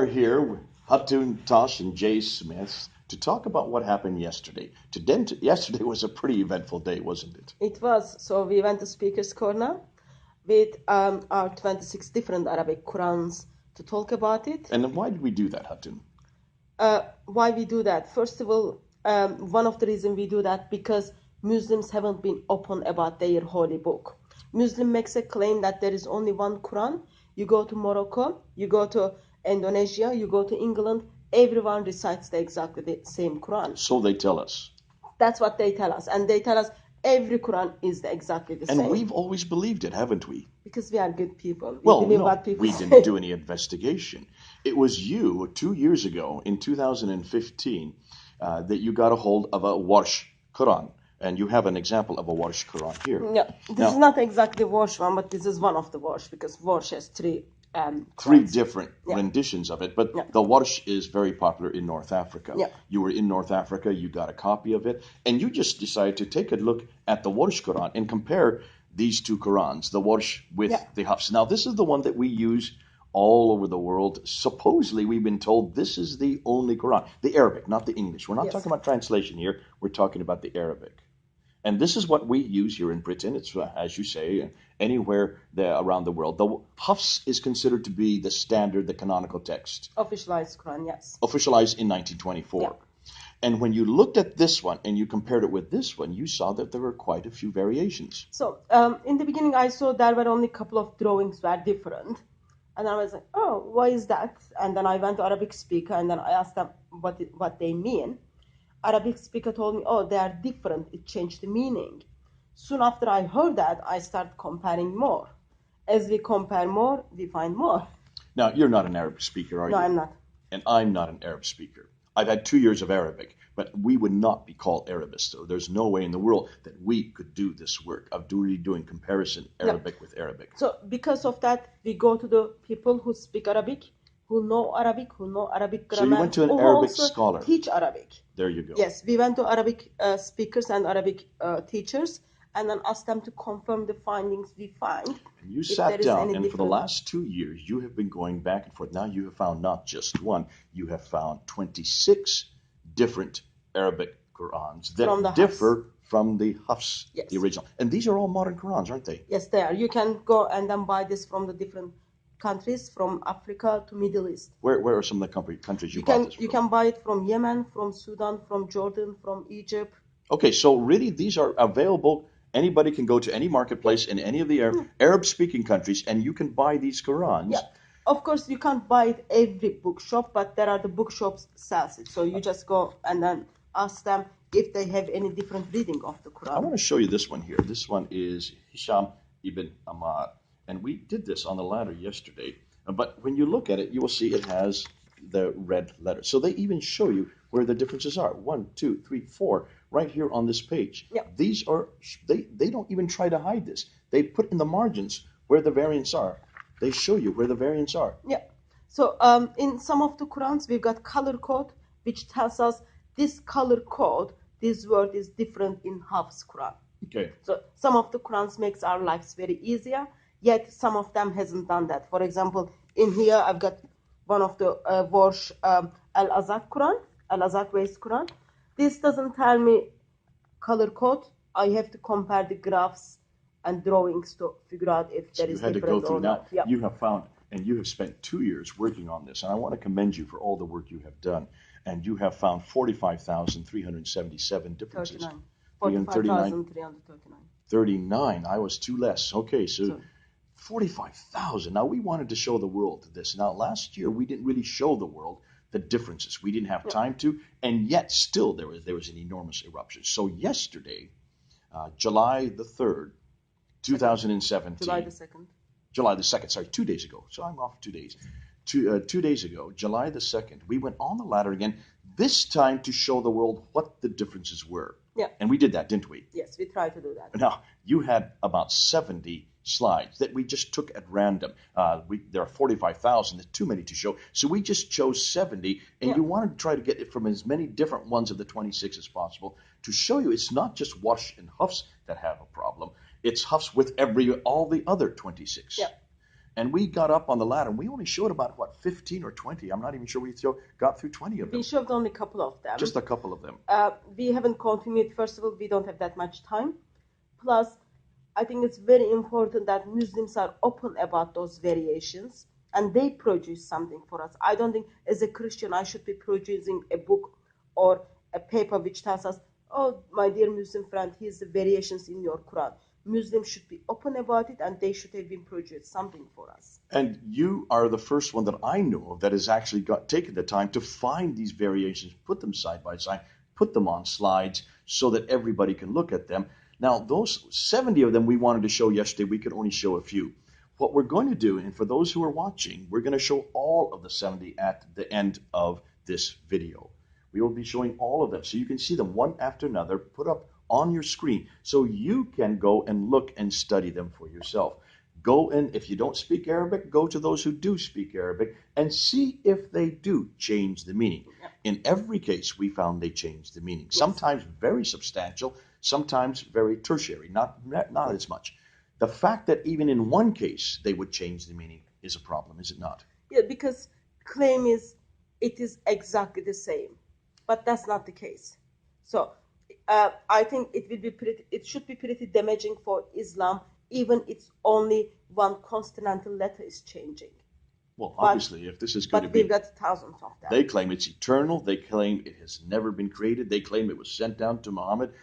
are here with Hatun Tosh and Jay Smith to talk about what happened yesterday. Yesterday was a pretty eventful day, wasn't it? It was. So we went to Speaker's Corner with our 26 different Arabic Qurans to talk about it. And why did we do that, Hatun? Why we do that? First of all, one of the reasons we do that because Muslims haven't been open about their holy book. Muslim makes a claim that there is only one Quran. You go to Morocco, you go to Indonesia, you go to England, everyone recites exactly the same Quran. So they tell us. That's what they tell us. And they tell us every Quran is exactly the same. And we've always believed it, haven't we? Because we are good people. We Well, believe no, what people we say. didn't do any investigation. It was you, 2 years ago, in 2015, that you got a hold of a Warsh Quran. And you have an example of a Warsh Quran here. Yeah, this is not exactly Warsh one, but this is one of the Warsh, because Warsh has three Qurans. Different renditions of it, but Yeah. the Warsh is very popular in North Africa. Yeah. You were in North Africa, you got a copy of it, and you just decided to take a look at the Warsh Quran and compare these two Qurans, the Warsh with the Hafs. Now, this is the one that we use all over the world. Supposedly, we've been told this is the only Quran, the Arabic, not the English. We're not talking about translation here. We're talking about the Arabic. And this is what we use here in Britain. It's, as you say, anywhere around the world. The Hafs is considered to be the standard, the canonical text. Officialized Quran, yes. Officialized in 1924. Yeah. And when you looked at this one and you compared it with this one, you saw that there were quite a few variations. So in the beginning, I saw there were only a couple of drawings were different. And I was like, oh, why is that? And then I went to Arabic speaker and then I asked them what they mean. Arabic speaker told me, oh, they are different. It changed the meaning. Soon after I heard that, I started comparing more. As we compare more, we find more. Now, you're not an Arab speaker, are you? No, I'm not. And I'm not an Arab speaker. I've had 2 years of Arabic, but we would not be called Arabists. So there's no way in the world that we could do this work of doing comparison Arabic with Arabic. So because of that, we go to the people who speak Arabic, who know Arabic grammar. So you went to an who Arabic also scholar. Teach Arabic. There you go. Yes, we went to Arabic speakers and Arabic teachers and then asked them to confirm the findings we find. And you sat down, and for the last 2 years, you have been going back and forth. Now you have found not just one, you have found 26 different Arabic Qurans that differ from the Hafs, the original. And these are all modern Qurans, aren't they? Yes, they are. You can go and then buy this from the different countries, from Africa to Middle East. Where are some of the countries you bought this from? You can buy it from Yemen, from Sudan, from Jordan, from Egypt. Okay, so really these are available. Anybody can go to any marketplace in any of the Arab-speaking countries, and you can buy these Qurans. Yeah. Of course, you can't buy it every bookshop, but there are the bookshops sells it. So you just go and then ask them if they have any different reading of the Quran. I want to show you this one here. This one is Hisham ibn Ammar. And we did this on the ladder yesterday. But when you look at it, you will see it has the red letters. So they even show you where the differences are. 1, 2, 3, 4, right here on this page. Yeah. These are, they don't even try to hide this. They put in the margins where the variants are. They show you where the variants are. Yeah. So in some of the Qurans, we've got color code, which tells us this color code, this word is different in Hafs Quran. Okay. So some of the Qurans makes our lives very easier. Yet some of them hasn't done that. For example, in here I've got one of the Warsh Al-Azhar Quran, Al-Azhar based Quran. This doesn't tell me color code. I have to compare the graphs and drawings to figure out if there is difference or not. You had to go through. Now, yeah. You have found, and you have spent 2 years working on this, and I want to commend you for all the work you have done. And you have found 45,377 differences. 39. 45,339. 39. I was 2 less. Okay, so 45,000. Now, we wanted to show the world this. Now, last year, we didn't really show the world the differences. We didn't have time to, and yet still there was an enormous eruption. So yesterday, July the 3rd, 2017. July the 2nd. July the 2nd, sorry, 2 days ago. So I'm off 2 days. 2 days ago, July the 2nd, we went on the ladder again, this time to show the world what the differences were. Yeah. And we did that, didn't we? Yes, we tried to do that. Now, you had about 70 slides that we just took at random. There are 45,000. That's too many to show. So we just chose 70, and you wanted to try to get it from as many different ones of the 26 as possible to show you it's not just Warsh and Hafs that have a problem. It's Hafs with all the other 26. Yeah. And we got up on the ladder, and we only showed about, what, 15 or 20? I'm not even sure we got through 20 of them. We showed only a couple of them. Just a couple of them. We haven't continued. First of all, we don't have that much time. Plus, I think it's very important that Muslims are open about those variations and they produce something for us. I don't think as a Christian I should be producing a book or a paper which tells us, oh, my dear Muslim friend, here's the variations in your Quran. Muslims should be open about it and they should have been produced something for us. And you are the first one that I know of that has actually taken the time to find these variations, put them side by side, put them on slides so that everybody can look at them. Now, those 70 of them we wanted to show yesterday, we could only show a few. What we're going to do, and for those who are watching, we're going to show all of the 70 at the end of this video. We will be showing all of them so you can see them one after another put up on your screen so you can go and look and study them for yourself. Go in, if you don't speak Arabic, go to those who do speak Arabic and see if they do change the meaning. In every case, we found they changed the meaning. Sometimes very substantial, sometimes very tertiary, not as much. The fact that even in one case they would change the meaning is a problem, is it not? Yeah, because claim is it is exactly the same, but that's not the case. So I think it should be pretty damaging for Islam, even it's only one consonantal letter is changing. Well, obviously, if this is going to be... But we've got thousands of them. They claim it's eternal. They claim it has never been created. They claim it was sent down to Muhammad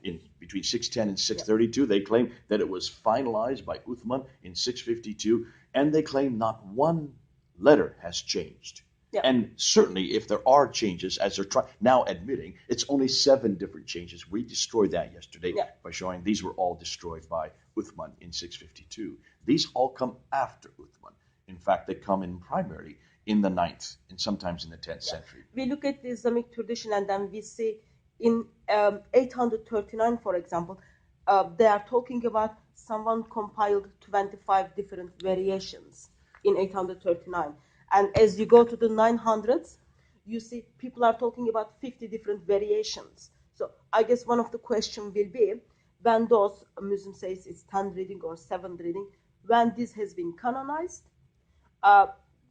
in between 610 and 632. Yeah. They claim that it was finalized by Uthman in 652. And they claim not one letter has changed. Yeah. And certainly, if there are changes, as they're now admitting, it's only 7 different changes. We destroyed that yesterday by showing these were all destroyed by Uthman in 652. These all come after Uthman. In fact, they come in primarily in the 9th and sometimes in the 10th century. We look at the Islamic tradition and then we see in 839, for example, they are talking about someone compiled 25 different variations in 839. And as you go to the 900s, you see people are talking about 50 different variations. So I guess one of the questions will be, when those Muslims say it's 10 reading or 7 reading, when this has been canonized,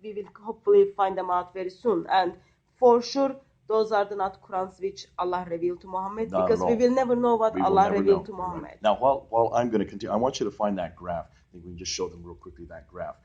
we will hopefully find them out very soon. And for sure, those are not Qurans which Allah revealed to Muhammad, because we will never know what Allah revealed to Muhammad. Right. Now, while I'm going to continue, I want you to find that graph. I think we can just show them real quickly that graph.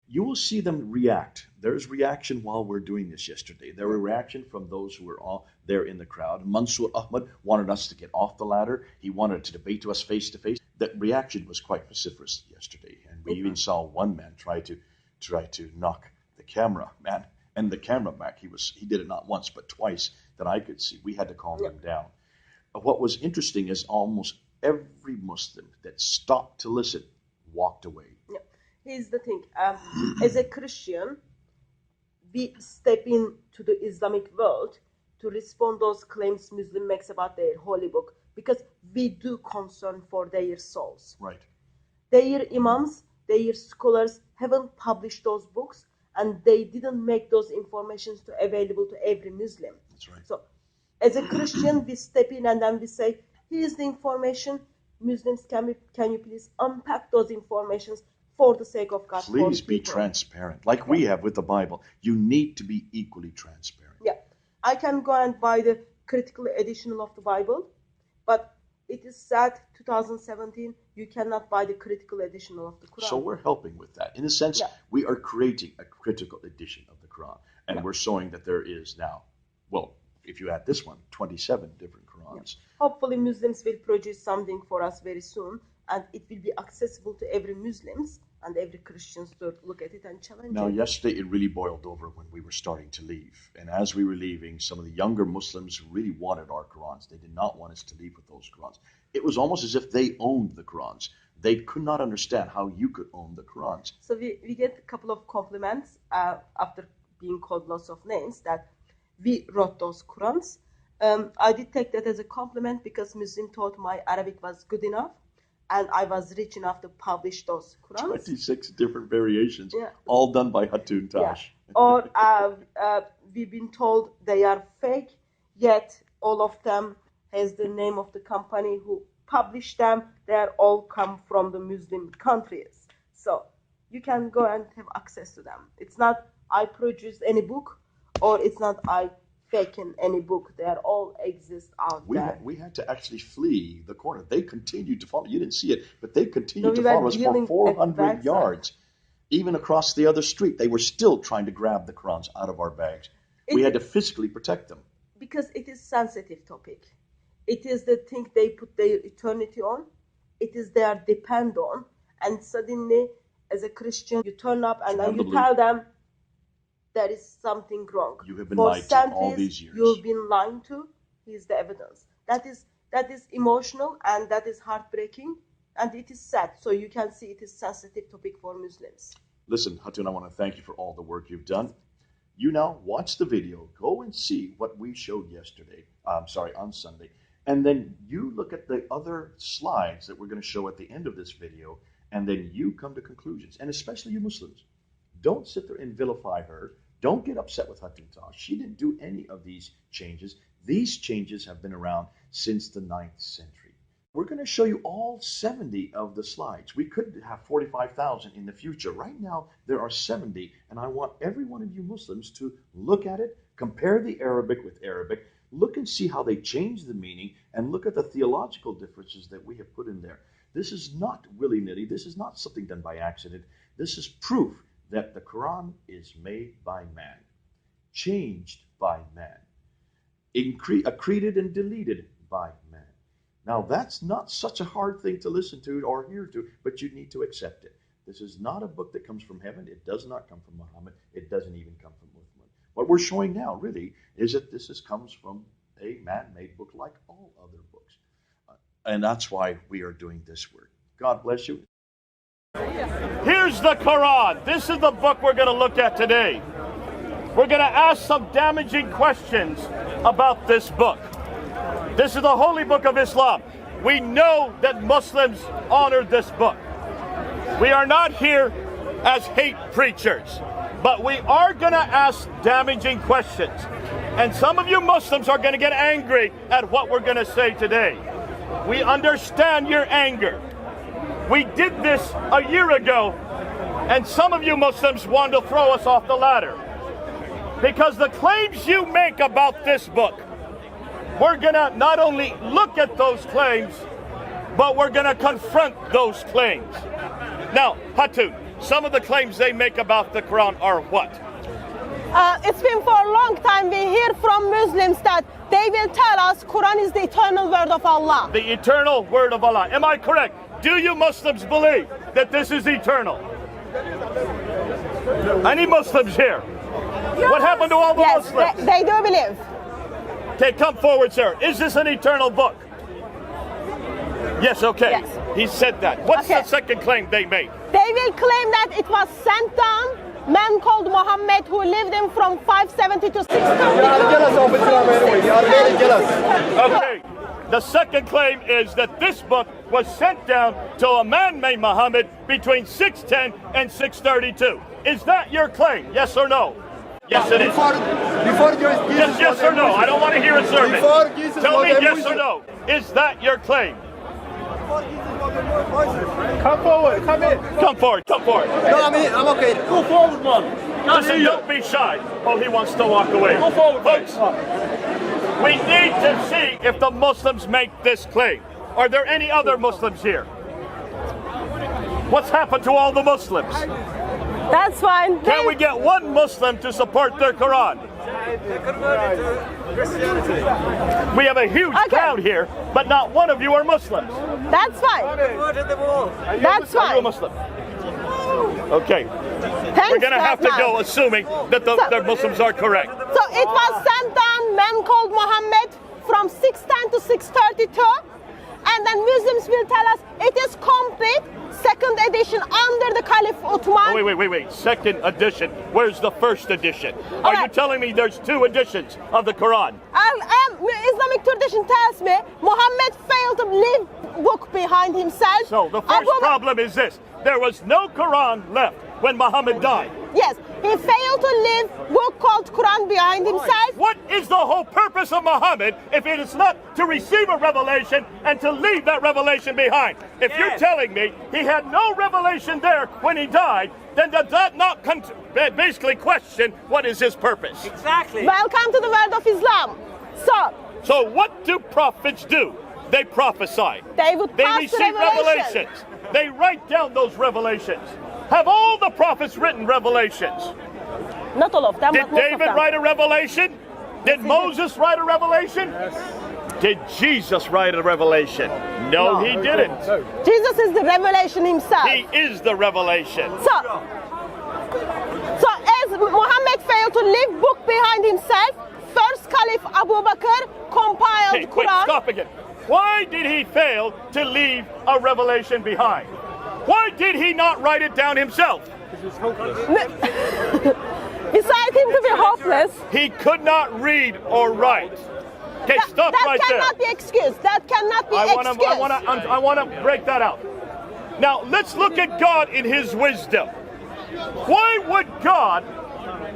You will see them react. There's reaction while we're doing this yesterday. There were reaction from those who were all there in the crowd. Mansour Ahmad wanted us to get off the ladder. He wanted to debate to us face to face. That reaction was quite vociferous yesterday. And we even saw one man try to knock the camera man and the camera back. He did it not once but twice that I could see. We had to calm him down. What was interesting is almost every Muslim that stopped to listen walked away. Here's the thing, as a Christian, we step into the Islamic world to respond those claims Muslim makes about their holy book, because we do concern for their souls. Right. Their imams, their scholars haven't published those books, and they didn't make those informations available to every Muslim. That's right. So, as a Christian, we step in and then we say, here's the information. Muslims, can you please unpack those informations for the sake of God. Please be transparent, like we have with the Bible. You need to be equally transparent. Yeah. I can go and buy the critical edition of the Bible, but it is sad, 2017, you cannot buy the critical edition of the Quran. So we're helping with that. In a sense, we are creating a critical edition of the Quran, and we're showing that there is now, well, if you add this one, 27 different Qurans. Hopefully Muslims will produce something for us very soon, and it will be accessible to every Muslims and every Christians to look at it and challenge it. Now, yesterday it really boiled over when we were starting to leave. And as we were leaving, some of the younger Muslims really wanted our Qurans. They did not want us to leave with those Qurans. It was almost as if they owned the Qurans. They could not understand how you could own the Qurans. So we get a couple of compliments after being called lots of names that we wrote those Qurans. I did take that as a compliment because Muslim thought my Arabic was good enough. and I was rich enough to publish those Qurans. 26 different variations, Yeah. all done by Hatun Tash. Or we've been told they are fake, yet all of them has the name of the company who published them. They are all come from the Muslim countries. So you can go and have access to them. It's not I produced any book, or it's not I faking any book. They are all exist out there. We had to actually flee the corner. They continued to follow. You didn't see it, but they continued No, we to were follow us dealing for at the 400 backside. yards. Even across the other street, they were still trying to grab the Qurans out of our bags. We had to physically protect them. Because it is sensitive topic. It is the thing they put their eternity on. It is their depend on. And suddenly, as a Christian, you turn up and then you tell them there is something wrong. You have been lied to all these years. You've been lying to. Here's the evidence. That is emotional, and that is heartbreaking, and it is sad. So you can see it is sensitive topic for Muslims. Listen, Hatun, I want to thank you for all the work you've done. You now watch the video, go and see what we showed yesterday, on Sunday, and then you look at the other slides that we're going to show at the end of this video, and then you come to conclusions, and especially you Muslims. Don't sit there and vilify her. Don't get upset with Hatun Tash. She didn't do any of these changes. These changes have been around since the 9th century. We're going to show you all 70 of the slides. We could have 45,000 in the future. Right now, there are 70, and I want every one of you Muslims to look at it, compare the Arabic with Arabic, look and see how they change the meaning, and look at the theological differences that we have put in there. This is not willy-nilly. This is not something done by accident. This is proof that the Quran is made by man, changed by man, accreted and deleted by man. Now, that's not such a hard thing to listen to or hear to, but you need to accept it. This is not a book that comes from heaven. It does not come from Muhammad. It doesn't even come from Muhammad. What we're showing now, really, is that this comes from a man-made book like all other books. And that's why we are doing this work. God bless you. Here's the Quran. This is the book we're going to look at today. We're going to ask some damaging questions about this book. This is the holy book of Islam. We know that Muslims honor this book. We are not here as hate preachers, but we are going to ask damaging questions. And some of you Muslims are going to get angry at what we're going to say today. We understand your anger. We did this a year ago, and some of you Muslims want to throw us off the ladder. Because the claims you make about this book, we're going to not only look at those claims, but we're going to confront those claims. Now, Hatun, some of the claims they make about the Quran are what? It's been for a long time we hear from Muslims that they will tell us Quran is the eternal word of Allah. The eternal word of Allah. Am I correct? Do you Muslims believe that this is eternal? Any Muslims here? Yes. What happened to all the Muslims? They do believe. Okay, come forward, sir. Is this an eternal book? Yes, okay. Yes. He said that. What's the second claim they make? They will claim that it was sent down, man called Muhammad who lived in from 570 to 632. Okay. The second claim is that this book was sent down to a man named Muhammad between 610 and 632. Is that your claim? Yes or no? Yes, it is. Yes or no? I don't want to hear a sermon. Tell me yes or no. Is that your claim? Come forward, come in. Come forward, come forward. No, I'm okay. Go forward, man. Listen, don't be shy. Oh, he wants to walk away. Go forward, folks. We need to see if the Muslims make this claim. Are there any other Muslims here? What's happened to all the Muslims? That's fine. Can we get one Muslim to support their Quran? We have a huge crowd here, but not one of you are Muslims. That's fine. That's Are you a fine. Muslim? Okay. Thanks, We're going to have to man. go assuming that the Muslims are correct. So it was sent down, man called Muhammad from 610 to 632. And then Muslims will tell us it is complete second edition under the Caliph Uthman. Oh, wait. Second edition. Where's the first edition? Are you right. telling me there's two editions of the Quran? Islamic tradition tells me Muhammad failed to leave book behind himself. So the first problem is this. There was no Quran left when Muhammad died. Yes, he failed to leave book called Quran behind himself. What is the whole purpose of Muhammad if it is not to receive a revelation and to leave that revelation behind? If you're telling me he had no revelation there when he died, then does that not basically question what is his purpose? Exactly. Welcome to the world of Islam. So what do prophets do? They prophesy. They would pass receive the revelation. revelations. They write down those revelations. Have all the prophets written revelations? Not all of them, Did but most of David them. write a revelation? Did Moses write a revelation? Did Jesus write a revelation? No, he didn't. Jesus is the revelation himself. He is the revelation. So as Muhammad failed to leave book behind himself, first Caliph Abu Bakr compiled Hey, Quran. wait, stop again. Why did he fail to leave a revelation behind? Why did he not write it down himself? Besides him to be hopeless, He could not read or write. Okay, stop that right there. cannot be excused. That cannot be excused. I want to break that out. Now, let's look at God in his wisdom. Why would God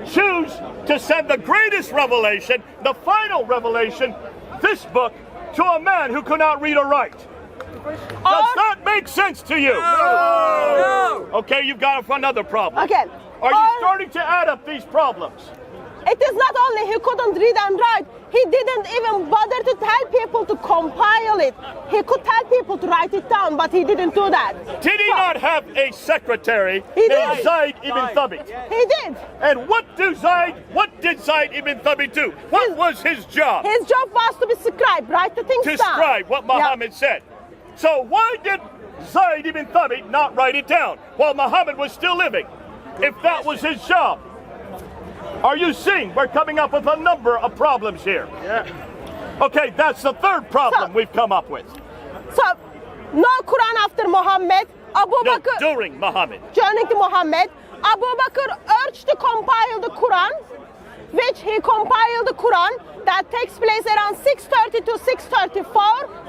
choose to send the greatest revelation, the final revelation, this book, to a man who could not read or write? Does that make sense to you? No. Okay, you've got another problem. Okay. Are you starting to add up these problems? It is not only he couldn't read and write, he didn't even bother to tell people to compile it. He could tell people to write it down, but he didn't do that. Did he not have a secretary He named did. Zayd ibn Thabit? He did. And what did Zayd ibn Thabit do? What was his job? His job was to be scribe, write the things To down. scribe what Muhammad said. So why did Zayd ibn Thabit not write it down while Muhammad was still living? If that was his job. Are you seeing? We're coming up with a number of problems here. Yeah. Okay, that's the third problem we've come up with. So, no Quran after Muhammad. Abu No, Bakr, during Muhammad. joining to Muhammad, Abu Bakr urged to compile the Quran, which he compiled the Quran. That takes place around 630 to 634.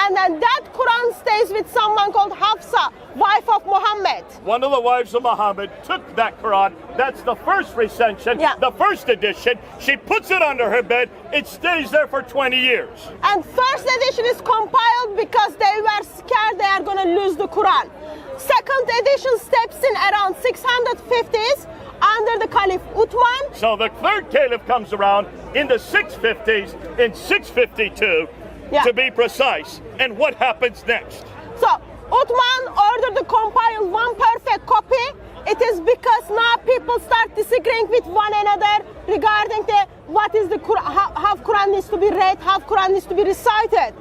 And then that Quran stays with someone called Hafsa, wife of Muhammad. One of the wives of Muhammad took that Quran. That's the first recension, the first edition. She puts it under her bed. It stays there for 20 years. And first edition is compiled because they were scared they are going to lose the Quran. Second edition steps in around 650s under the Caliph Uthman. So the third caliph comes around in the 650s, in 652, to be precise. And what happens next? So Uthman ordered to compile one perfect copy. It is because now people start disagreeing with one another regarding what is the Quran, how Quran needs to be read, how Quran needs to be recited.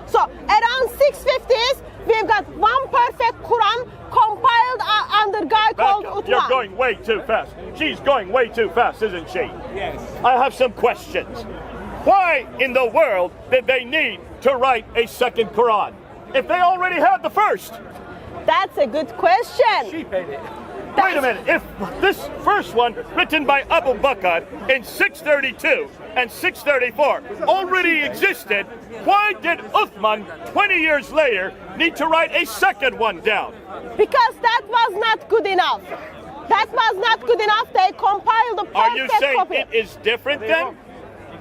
So around 650s, we've got one perfect Quran compiled under a guy called Uthman. You're going way too fast. She's going way too fast, isn't she? Yes. I have some questions. Why in the world did they need to write a second Quran if they already had the first? That's a good question. She paid it. Wait a minute. If this first one, written by Abu Bakr in 632 and 634, already existed, why did Uthman, 20 years later, need to write a second one down? Because that was not good enough. That was not good enough. They compiled the perfect Are you saying copy. it is different then?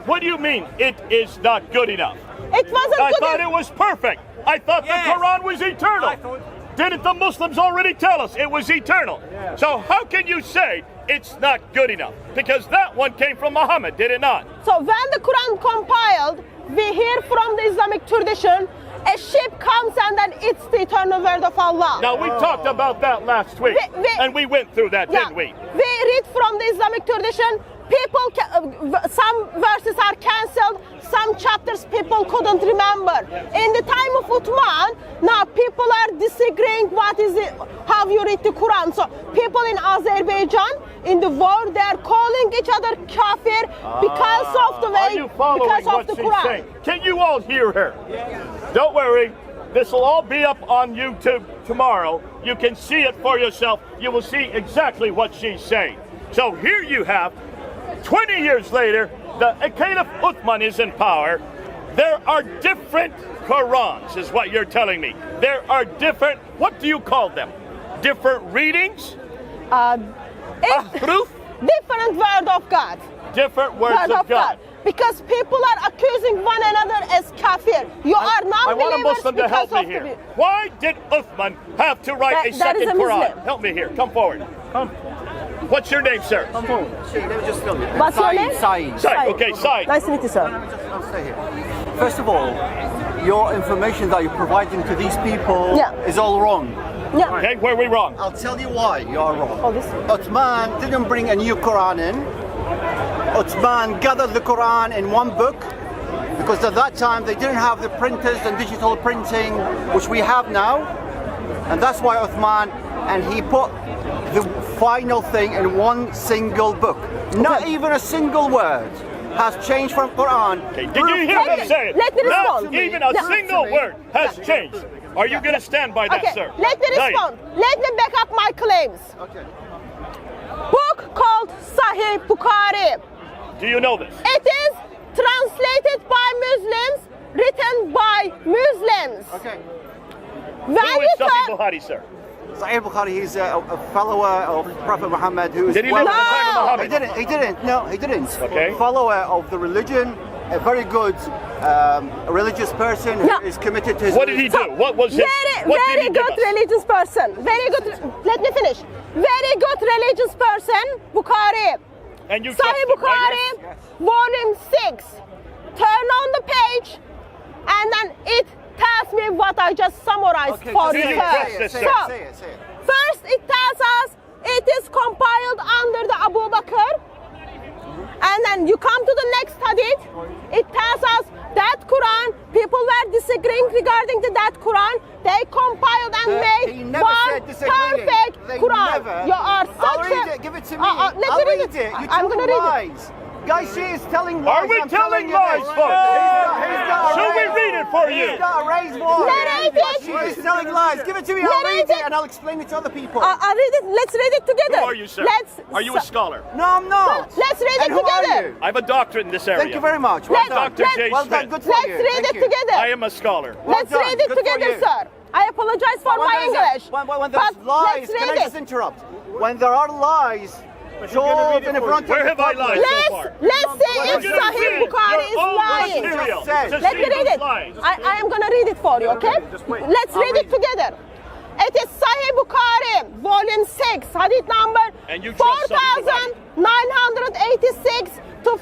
What do you mean it is not good enough? It wasn't I good thought enough. it was perfect. I thought Yes. the Quran was eternal. I thought- Didn't the Muslims already tell us it was eternal? Yeah. So how can you say it's not good enough? Because that one came from Muhammad, did it not? So when the Quran compiled, we hear from the Islamic tradition, a sheep comes and then eats the eternal word of Allah. Now we talked about that last week, and we went through that, didn't we? We read from the Islamic tradition, some verses are cancelled, some chapters people couldn't remember. In the time of Uthman, now people are disagreeing what is it, how you read the Quran. So people in Azerbaijan, in the war, they are calling each other kafir because of the way, Are you following because of what the she's Quran. saying? Can you all hear her? Don't worry. This will all be up on YouTube tomorrow. You can see it for yourself. You will see exactly what she's saying. So here you have, 20 years later, the Caliph Uthman is in power. There are different Qurans, is what you're telling me. There are different, what do you call them? Different readings? Ahruf? Different word of God. Different words of God. Because people are accusing one another as kafir. You are I want a non-believers Muslim to help because me of here. the... Why did Uthman have to write a That is second a Quran? Muslim. Help me here. Come forward. Come. What's your name, sir? What's your name? Said. Okay, Said. Nice to meet you, sir. I'll stay here. First of all, your information that you're providing to these people is all wrong. Yeah. Okay, where are we wrong? I'll tell you why you are wrong. Oh, this. Uthman didn't bring a new Quran in. Uthman gathered the Quran in one book because at that time they didn't have the printers and digital printing which we have now. And that's why Uthman, and he put the final thing in one single book. Not even a single word has changed from Quran. Okay, did you hear him say it? Let me respond. Not even a single word has changed. Are you going to stand by that, Okay, sir? let me Said. respond. Let me back up my claims. Okay. Book called Sahih Bukhari. Do you know this? It is translated by Muslims, written by Muslims. Okay. Who When is you Sahih come, Bukhari, sir? Sahih Bukhari, he's a follower of Prophet Muhammad who is Did he live at the time of No. Muhammad? He didn't. No, he didn't. Okay. Follower of the religion, a very good religious person who No. is committed to his What did he do? What was his? What did very he give good us? religious person. Very good. Let me finish. Very good religious person, Bukhari. And you Sahih trust him, Bukhari, right? volume 6. Turn on the page, and then it tells me what I just summarized for just you. say it, first. just Say say it, So, say it, say it. first it tells us it is compiled under the Abu Bakr. And then you come to the next hadith. It tells us that Quran, people were disagreeing regarding that Quran. They compiled and He made never one said disagreeing. perfect They Quran. never. You are such I'll read a... it. Give it to me. Let I'll me read read it. it. You I'm going to read it. lies. Guys, she is telling lies. Are we I'm telling you lies, this. folks? He's got a Should we raised- read it for you? He's got a raised voice. Narrate it. She is telling lies. Give it to me. I'll Narrate read it it. and I'll explain it to other people. I'll read it. Let's read it together. Who are you, sir? Are you a scholar? No, I'm not. Let's read And it who are together. you? I have a doctorate in this area. Thank you very much. Well Let's- done. Dr. J. Well done. Smith. Good for Let's you. read Thank it you. together. I am a scholar. Well Let's done. read it Good for together, you. sir. I apologize for When my there's English. when there's but lies, let's can I read just it. interrupt? When there are lies, told in front of Where the have I lied public. so far? Let's see You're if gonna Sahih read Bukhari your is own lying. material Said. to Let see me read who's it. lying. I am going to read it for you, okay? just wait. Let's I'll read it read it. together. It is Sahih Bukhari, volume 6, hadith number And you trust Sahih 4986 to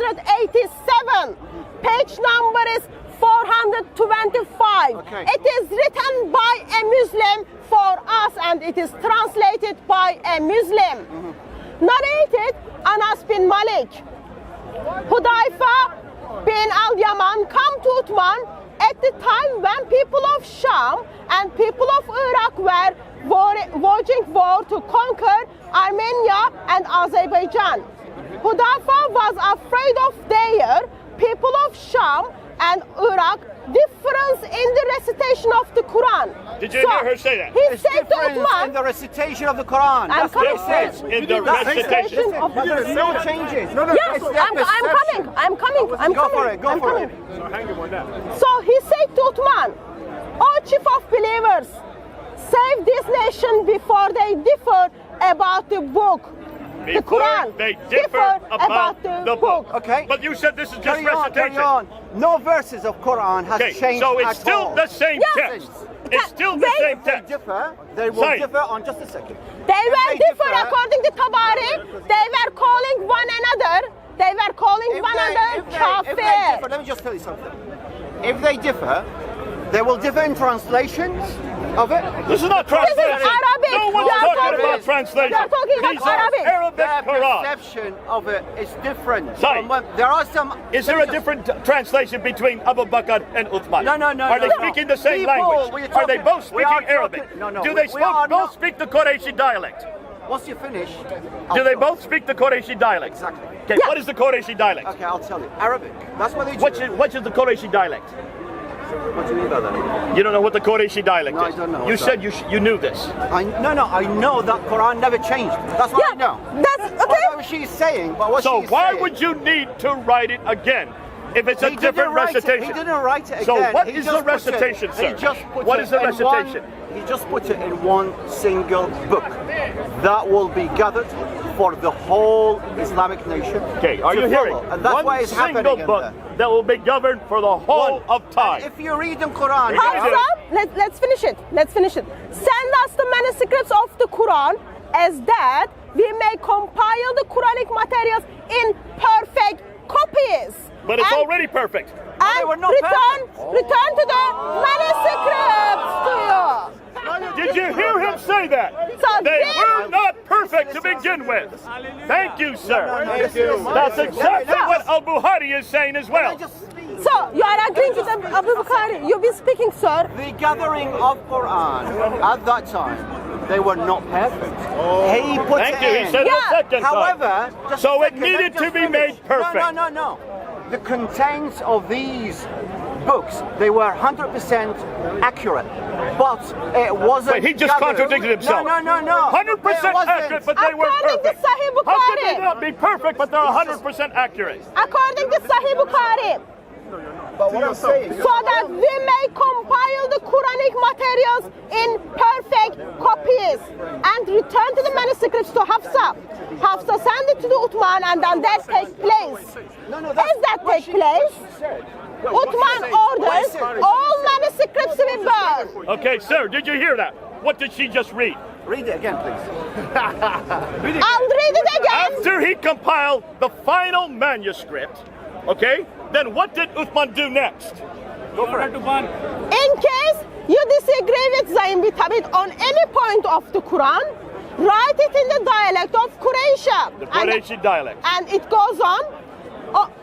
4987. Page number is 425. Okay. It is written by a Muslim for us and it is translated by a Muslim. Narrated Anas bin Malik. Hudayfa bin al-Yaman come to Uthman at the time when people of Sham and people of Iraq were waging war to conquer Armenia and Azerbaijan. Hudayfa was afraid of their people of Sham and Iraq difference in the recitation of the Quran. Did you hear her say that? He It's said to difference in Uthman, the recitation of the Quran. I'm That's what coming. it says. Difference in the recitation. of the There's no changes. Yes, I'm coming. I'm coming. I'm Go coming. for it. Go I'm for coming. it. So he said to Uthman, O chief of believers, save this nation before they differ about the book. The Before Quran. they differ about the book. Okay. But you said this is just Carry on, recitation. carry on. No verses of Quran has Okay, changed so it's at still all. the same Yes. text. It's still the They- same They text. differ. They will Say. differ on just a second. They were they differ differ- according to Tabari. They were calling one another. They were calling If one they another differ, kafir. let me just tell you something. If they differ, they will differ in translations of it. This is not translation. Arabic. No one's We are talking talking- about translation. we are talking about These are Arabic. Arabic Their Quran. perception of it is different. Sorry. from what- there are some. Is there a different translation between Abu Bakr and Uthman? No. Are they no. speaking the same People, language? we are Are they talking- both we are speaking Arabic? talking- no, Do they we are both not- speak the Qurayshi dialect? Once you finish, Do they both speak the Qurayshi dialect? Exactly. Okay, what is the Qurayshi dialect? Okay, I'll tell you. Arabic. That's what they do. What is the Qurayshi dialect? What do you mean by that? You don't know what the Qureshi dialect No, I is? don't know You what's said that. you knew this. I know that Quran never changed. That's what I know. That's okay. Whatever she's saying, but what So she's why saying, would you need to write it again if it's a he different didn't write recitation? He didn't write it again. So what He is just the put recitation, it, sir? He just put What it is the in recitation? He just put it in one single book that will be gathered for the whole Islamic nation. Okay, are to you hearing? follow. And that's One why it's single happening in book there. that will be governed for the whole of time. And if you read in Quran, Hafsa, let's finish it. Let's finish it. Send us the manuscripts of the Quran, as that we may compile the Quranic materials in perfect copies. But it's And- already perfect. they were And not return to the manuscripts to you. Did you hear him say that? So They this- were not perfect to begin with. Thank you, sir. Thank you. That's exactly what Al-Bukhari is saying as well. So you are agreeing with Abu Bukhari. You've been speaking, sir. the gathering of Quran at that time, they were not perfect. He put Thank it you. in. He said it Yeah. a second time. However, just So a it second, needed let me to just be finish. made perfect. No. The contents of these books, they were 100% accurate, but it wasn't. Wait, he just gathered. contradicted himself. No. 100% It wasn't. accurate, but they weren't According to perfect. Sahih How could Bukhari. they not be perfect, but they're 100% accurate? According to Sahih Bukhari. But what I'm saying, So that we may compile the Quranic materials in perfect copies and return to the manuscripts to Hafsa. Hafsa send it to the Uthman, and then that takes place. As that takes place, Uthman orders all manuscripts to be burned. Okay, sir, did you hear that? What did she just read? read it again, please. I'll read it again. After he compiled the final manuscript, okay, then what did Uthman do next? Go for it. In case you disagree with Zayn bin Thabit on any point of the Quran, write it in the dialect of Quraysh. The Qurayshi dialect. And it goes on.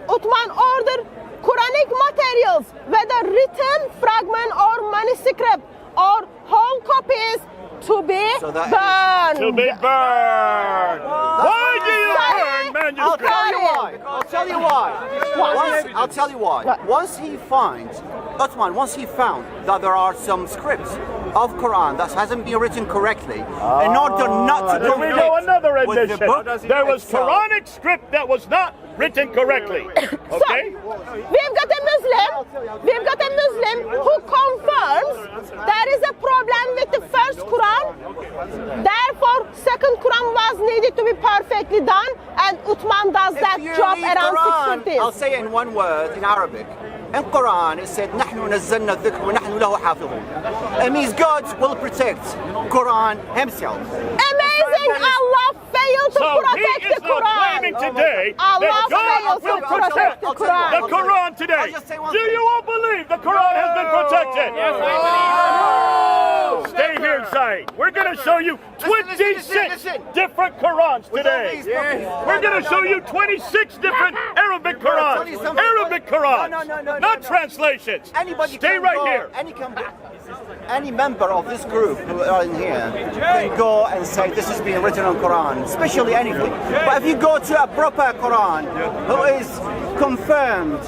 Uthman ordered Quranic materials, whether written, fragment or manuscript or whole copies, to be So that burned. To be burned. Why do you burn I'll manuscripts? tell you why. I'll tell you why. I'll tell you why. What? Once he finds, Uthman, once he found that there are some scripts of Quran that hasn't been written correctly, in order not to Here we go, another with the admission. book There was itself. Quranic script that was not written correctly. Okay? We've got a Muslim who confirms there is a problem with the first Quran. Therefore, second Quran was needed to be perfectly done, and Uthman does that If you job read around Quran, 650s. I'll say it in one word in Arabic. In Quran, it said, نحن نزلنا الذكر ونحن له حافظون. It means God will protect Quran himself. Amazing! Allah failed to So he protect is the not Quran. claiming today Allah that God failed will to protect the I'll tell you Quran. the what. Quran today. I'll just say one Do thing. you all believe the Quran has been protected? Stay here, Zaid. We're going to show you 26 different Qurans today. We're going to show you 26 different Arabic tell you Qurans. something. Arabic Qurans. No, Not no. translations. Anybody Stay can right go, here. Any member of this group who are in here can go and say this is being written on Quran, especially anything. But if you go to a proper Quran who is confirmed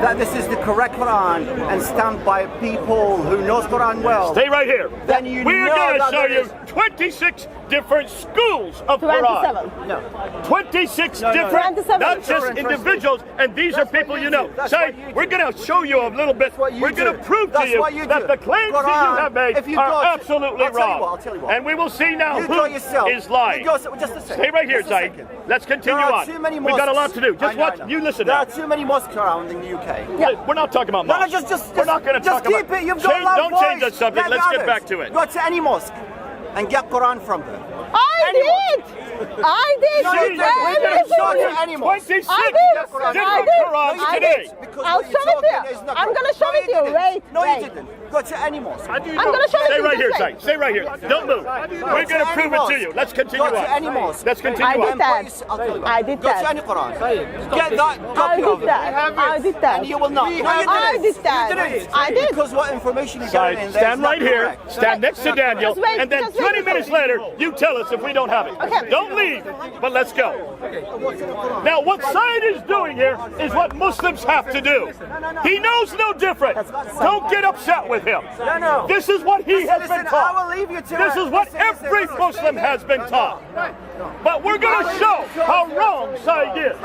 that this is the correct Quran and stamped by people who knows Quran well, Stay right here. then you We're know going to that show there you is- 26 different schools of 27. Quran. No. 26 different, 27. not just Different individuals, and these are That's what people you you know. do. That's Say, what you do. we're going to show you a little bit. what you We're going do. to prove That's to you what you that do. the claims that you Quran, have made if you are go to- absolutely I'll tell you wrong. what, I'll tell you what. And we will see now You who go yourself. is lying. You go, just a second. Stay right here, Just a Zaid. second. Let's continue There are on. too many We've got a lot mosques. to do. Just I know, watch. I know. You listen There now. are too many mosques around in the UK. We're not talking about No, mosques. just We're not going to just talk keep about it. You've got Change- a loud Don't voice. change the subject. Let Let's the get back others. to it. Go to any mosque and get Quran from there. I did. I did. No, See, you we're didn't. going to Everything. show you Any mosque. 26 I did. different I did. Qurans I today. did. Because I'll what you're show it to talking you. is not I'm correct. gonna show No, it to you. didn't. Wait, No, wait. you didn't. Go to any mosque. I'm gonna show Stay you right this here, way. Said. Stay right here. Don't move. We're going to prove it to you. Let's continue Go to on. any mosque. Let's continue I did on. that. I'll tell you I what. did Go that. to any Quran. Get that I copy of did it. that. I did that. And you will not. No, you I didn't. did that. You didn't. I did. Because what information you Said, getting in there stand is not right here. correct. Stand next to Daniel. Just wait, And then just wait. 20 minutes later, you tell us if we don't have it. Okay. Don't leave, but let's go. Now, what Said is doing here is what Muslims have to do. He knows no different. Don't get upset with him. No. This is what he has been Listen, I taught. will leave you to This it. is what Listen, every Muslim has been taught. But we're going to show how wrong Said is.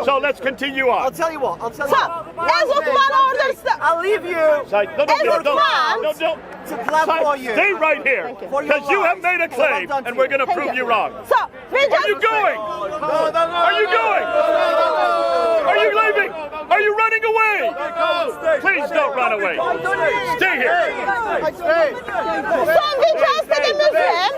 So let's continue I'll on. tell you what. I'll tell you So, what. as Uthman orders the... I'll leave you Said, no, to plan for you. Stay right here. Thank you. Because you have made a claim, and we're going to Thank prove you. you wrong. So, we Are just... you going? Are you going? Are you leaving? Are you running away? Please don't run away. Stay here. So, we just did a Muslim.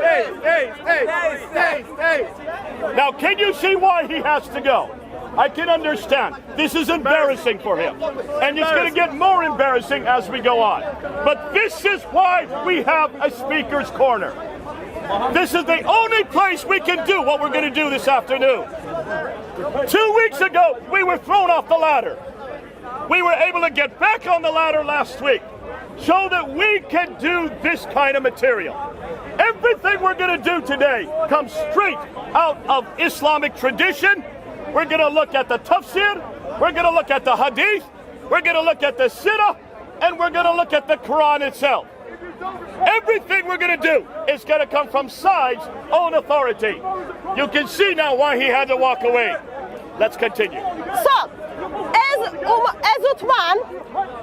Now, can you see why he has to go? I can understand. This is embarrassing for him. And it's going to get more embarrassing as we go on. But this is why we have a speaker's corner. This is the only place we can do what we're going to do this afternoon. 2 weeks ago, we were thrown off the ladder. We were able to get back on the ladder last week so that we can do this kind of material. Everything we're going to do today comes straight out of Islamic tradition. We're going to look at the tafsir, we're going to look at the hadith, we're going to look at the sirah, and we're going to look at the Quran itself. Everything we're going to do is going to come from Said's own authority. You can see now why he had to walk away. Let's continue. So, as Uthman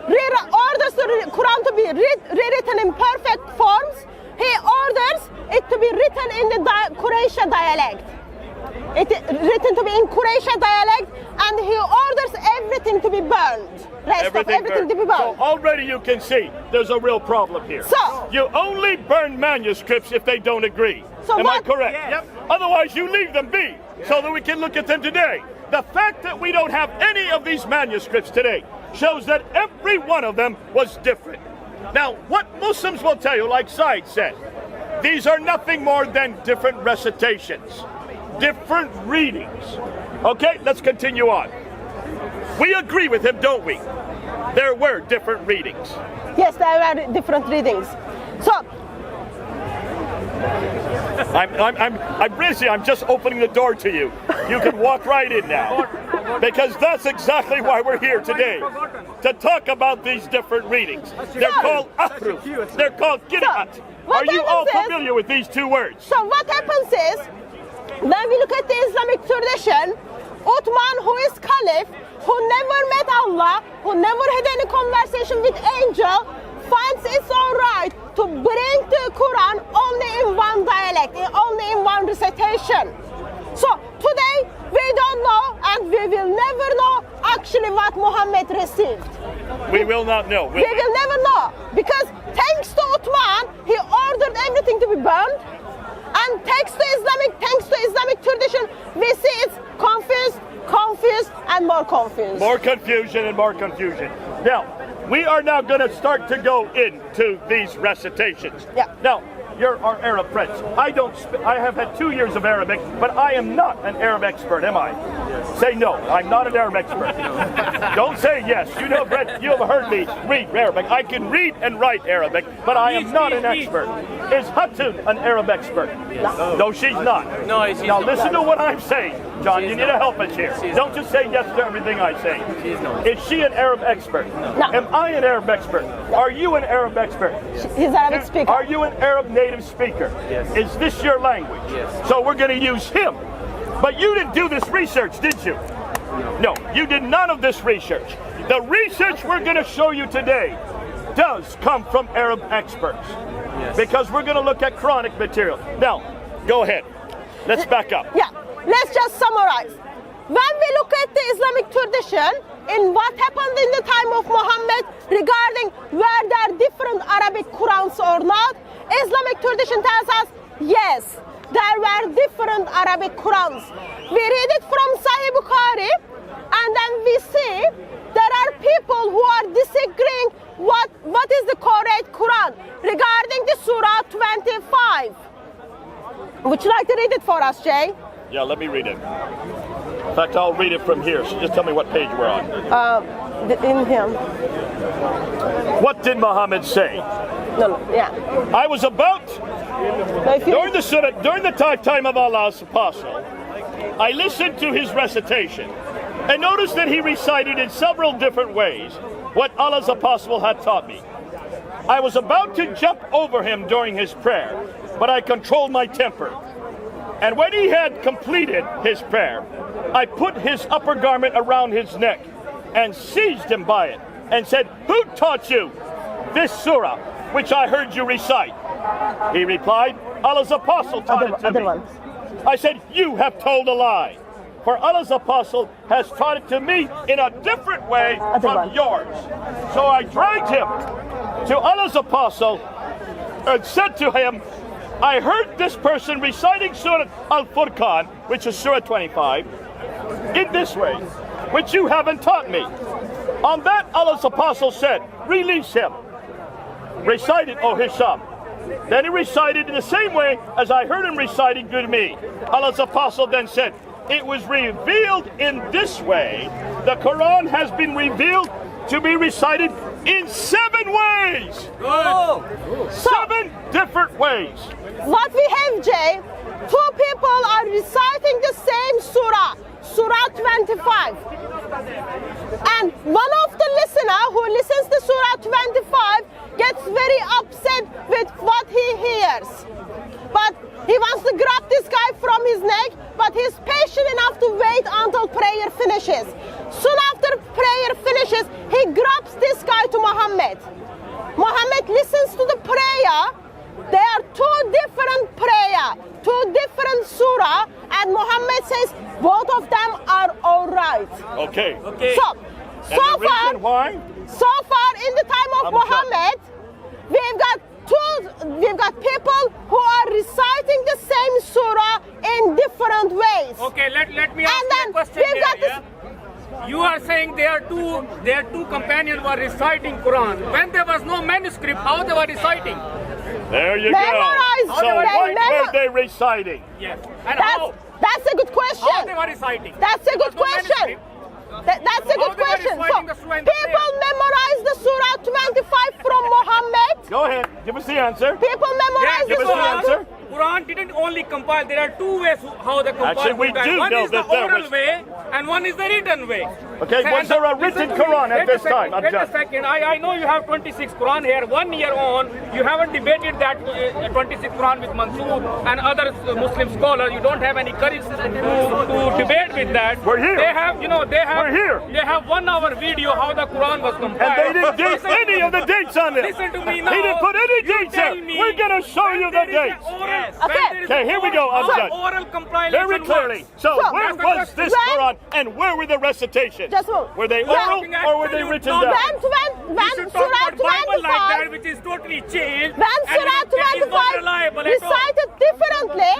orders the Quran to be rewritten in perfect forms, he orders it to be written in the Quraysh dialect. It is written to be in Quraysh dialect, and he orders everything to be burned. Everything to be burned. So already you can see there's a real problem here. So- you only burn manuscripts if they don't agree. So Am I what- correct? Yes. Otherwise you leave them be so that we can look at them today. The fact that we don't have any of these manuscripts today shows that every one of them was different. Now, what Muslims will tell you, like Said said, these are nothing more than different recitations, different readings. Okay, let's continue on. We agree with him, don't we? There were different readings. Yes, there were different readings. So, I'm busy. I'm just opening the door to you. You can walk right in now. Because that's exactly why we're here today. To talk about these different readings. They're called ahruf. They're called qira'at. what Are you all happens is- familiar with these two words? So what happens is, when we look at the Islamic tradition, Uthman, who is caliph, who never met Allah, who never had any conversation with angel, finds it's all right to bring the Quran only in one dialect, only in one recitation. So today we don't know, and we will never know actually what Muhammad received. We will not know. We will never know, because thanks to Uthman, he ordered everything to be burned, and thanks to Islamic tradition, we see it's confused, and more confused. More confusion and more confusion. Now, we are now going to start to go into these recitations. Yeah. Now, you're our Arab friends. I have had 2 years of Arabic, but I am not an Arab expert, am I? Yes. Say no, I'm not an Arab expert. Don't say yes. You have heard me read Arabic. I can read and write Arabic, but I am not an expert. Is Hatun an Arab expert? Yes. No, she's not. No, she's now not. listen to what I'm saying, John. She's You need to not. help us here. She's Don't just say yes to everything I say. She's not. Is she an Arab expert? No. Am I an Arab expert? Are you an Arab expert? He's Arabic speaker. Are you an Arab native speaker? Yes. Is this your language? Yes. So we're going to use him. But you didn't do this research, did you? No, you did none of this research. The research we're going to show you today does come from Arab experts. Yes. Because we're going to look at Quranic material. Now, go ahead. Let's back up. Yeah, let's just summarize. When we look at the Islamic tradition in what happened in the time of Muhammad regarding were there different Arabic Qurans or not, Islamic tradition tells us yes, there were different Arabic Qurans. We read it from Sahih Bukhari, and then we see there are people who are disagreeing what is the correct Quran Would you like to read it for us, Jay? Yeah, let me read it. In fact, I'll read it from here. So just tell me what page we're on. In him. What did Muhammad say? No, yeah. I was about, So if you, during the time of Allah's apostle, I listened to his recitation and noticed that he recited in several different ways what Allah's apostle had taught me. I was about to jump over him during his prayer, but I controlled my temper. And when he had completed his prayer, I put his upper garment around his neck and seized him by it and said, "Who taught you this surah which I heard you recite?" He replied, "Allah's apostle taught it to me." ones. I said, "You have told a lie, for Allah's apostle has taught it to me in a different way from one. yours." So I dragged him to Allah's apostle and said to him, "I heard this person reciting Surah Al-Furqan, which is Surah 25, in this way, which you haven't taught me." On that, Allah's apostle said, "Release him. Recite it, O Hisham." Then he recited in the same way as I heard him reciting to me. Allah's apostle then said, "It was revealed in this way. The Quran has been revealed to be recited in 7 ways." Oh. 7 different ways. What we have, Jay, 2 people are reciting the same surah, Surah 25. And one of the listener who listens to Surah 25 gets very upset with what he hears. But he wants to grab this guy from his neck, but he's patient enough to wait until prayer finishes. Soon after prayer finishes, he grabs this guy to Muhammad. Muhammad listens to the prayer. They are 2 different prayer, 2 different surah, and Muhammad says both of them are all right. Okay. So And the reason why? so far in the time of I'm Muhammad, we've got people who are reciting the same surah in different ways. Okay, let me ask And you then a question we've got here. You are saying there are two companions were reciting Quran. When there was no manuscript, how they were reciting? There you Memorize go. So them, what were they reciting? Yes. And how That's a good they question. were reciting? That's a good There was no question. manuscript. That's a How good they were question. So reciting the surah in people memorize the Surah 25 from Muhammad. Go ahead. Give us the answer. People memorize give the us the Surah. answer. Quran didn't only compile. There are 2 ways how they compile. Actually, we Quran. do One know is the that there oral was- way, and one is the written way. Okay, was there a written Quran at this time? Wait a second. I know you have 26 Quran here. 1 year on, you haven't debated that 26 Quran with Mansoor and other Muslim scholars. You don't have any courage to debate with that. We're here. They have, We're here. They have 1 hour video how the Quran was compiled. And they didn't give Listen to any me. of the dates on it. Listen to me now. He didn't put any You dates tell in. me We're going to show when you the there is dates. an oral- Okay. when there is Okay, an here we oral- go. I'm how done. Oral compilation Very clearly. works. So So, where that's the was question. this Quran and where were the recitations? Just move. Were they When- oral or were they written down? You When should talk Surah about Bible like that, 25, which is totally changed. when and Surah it is not 25 reliable at all. recited differently,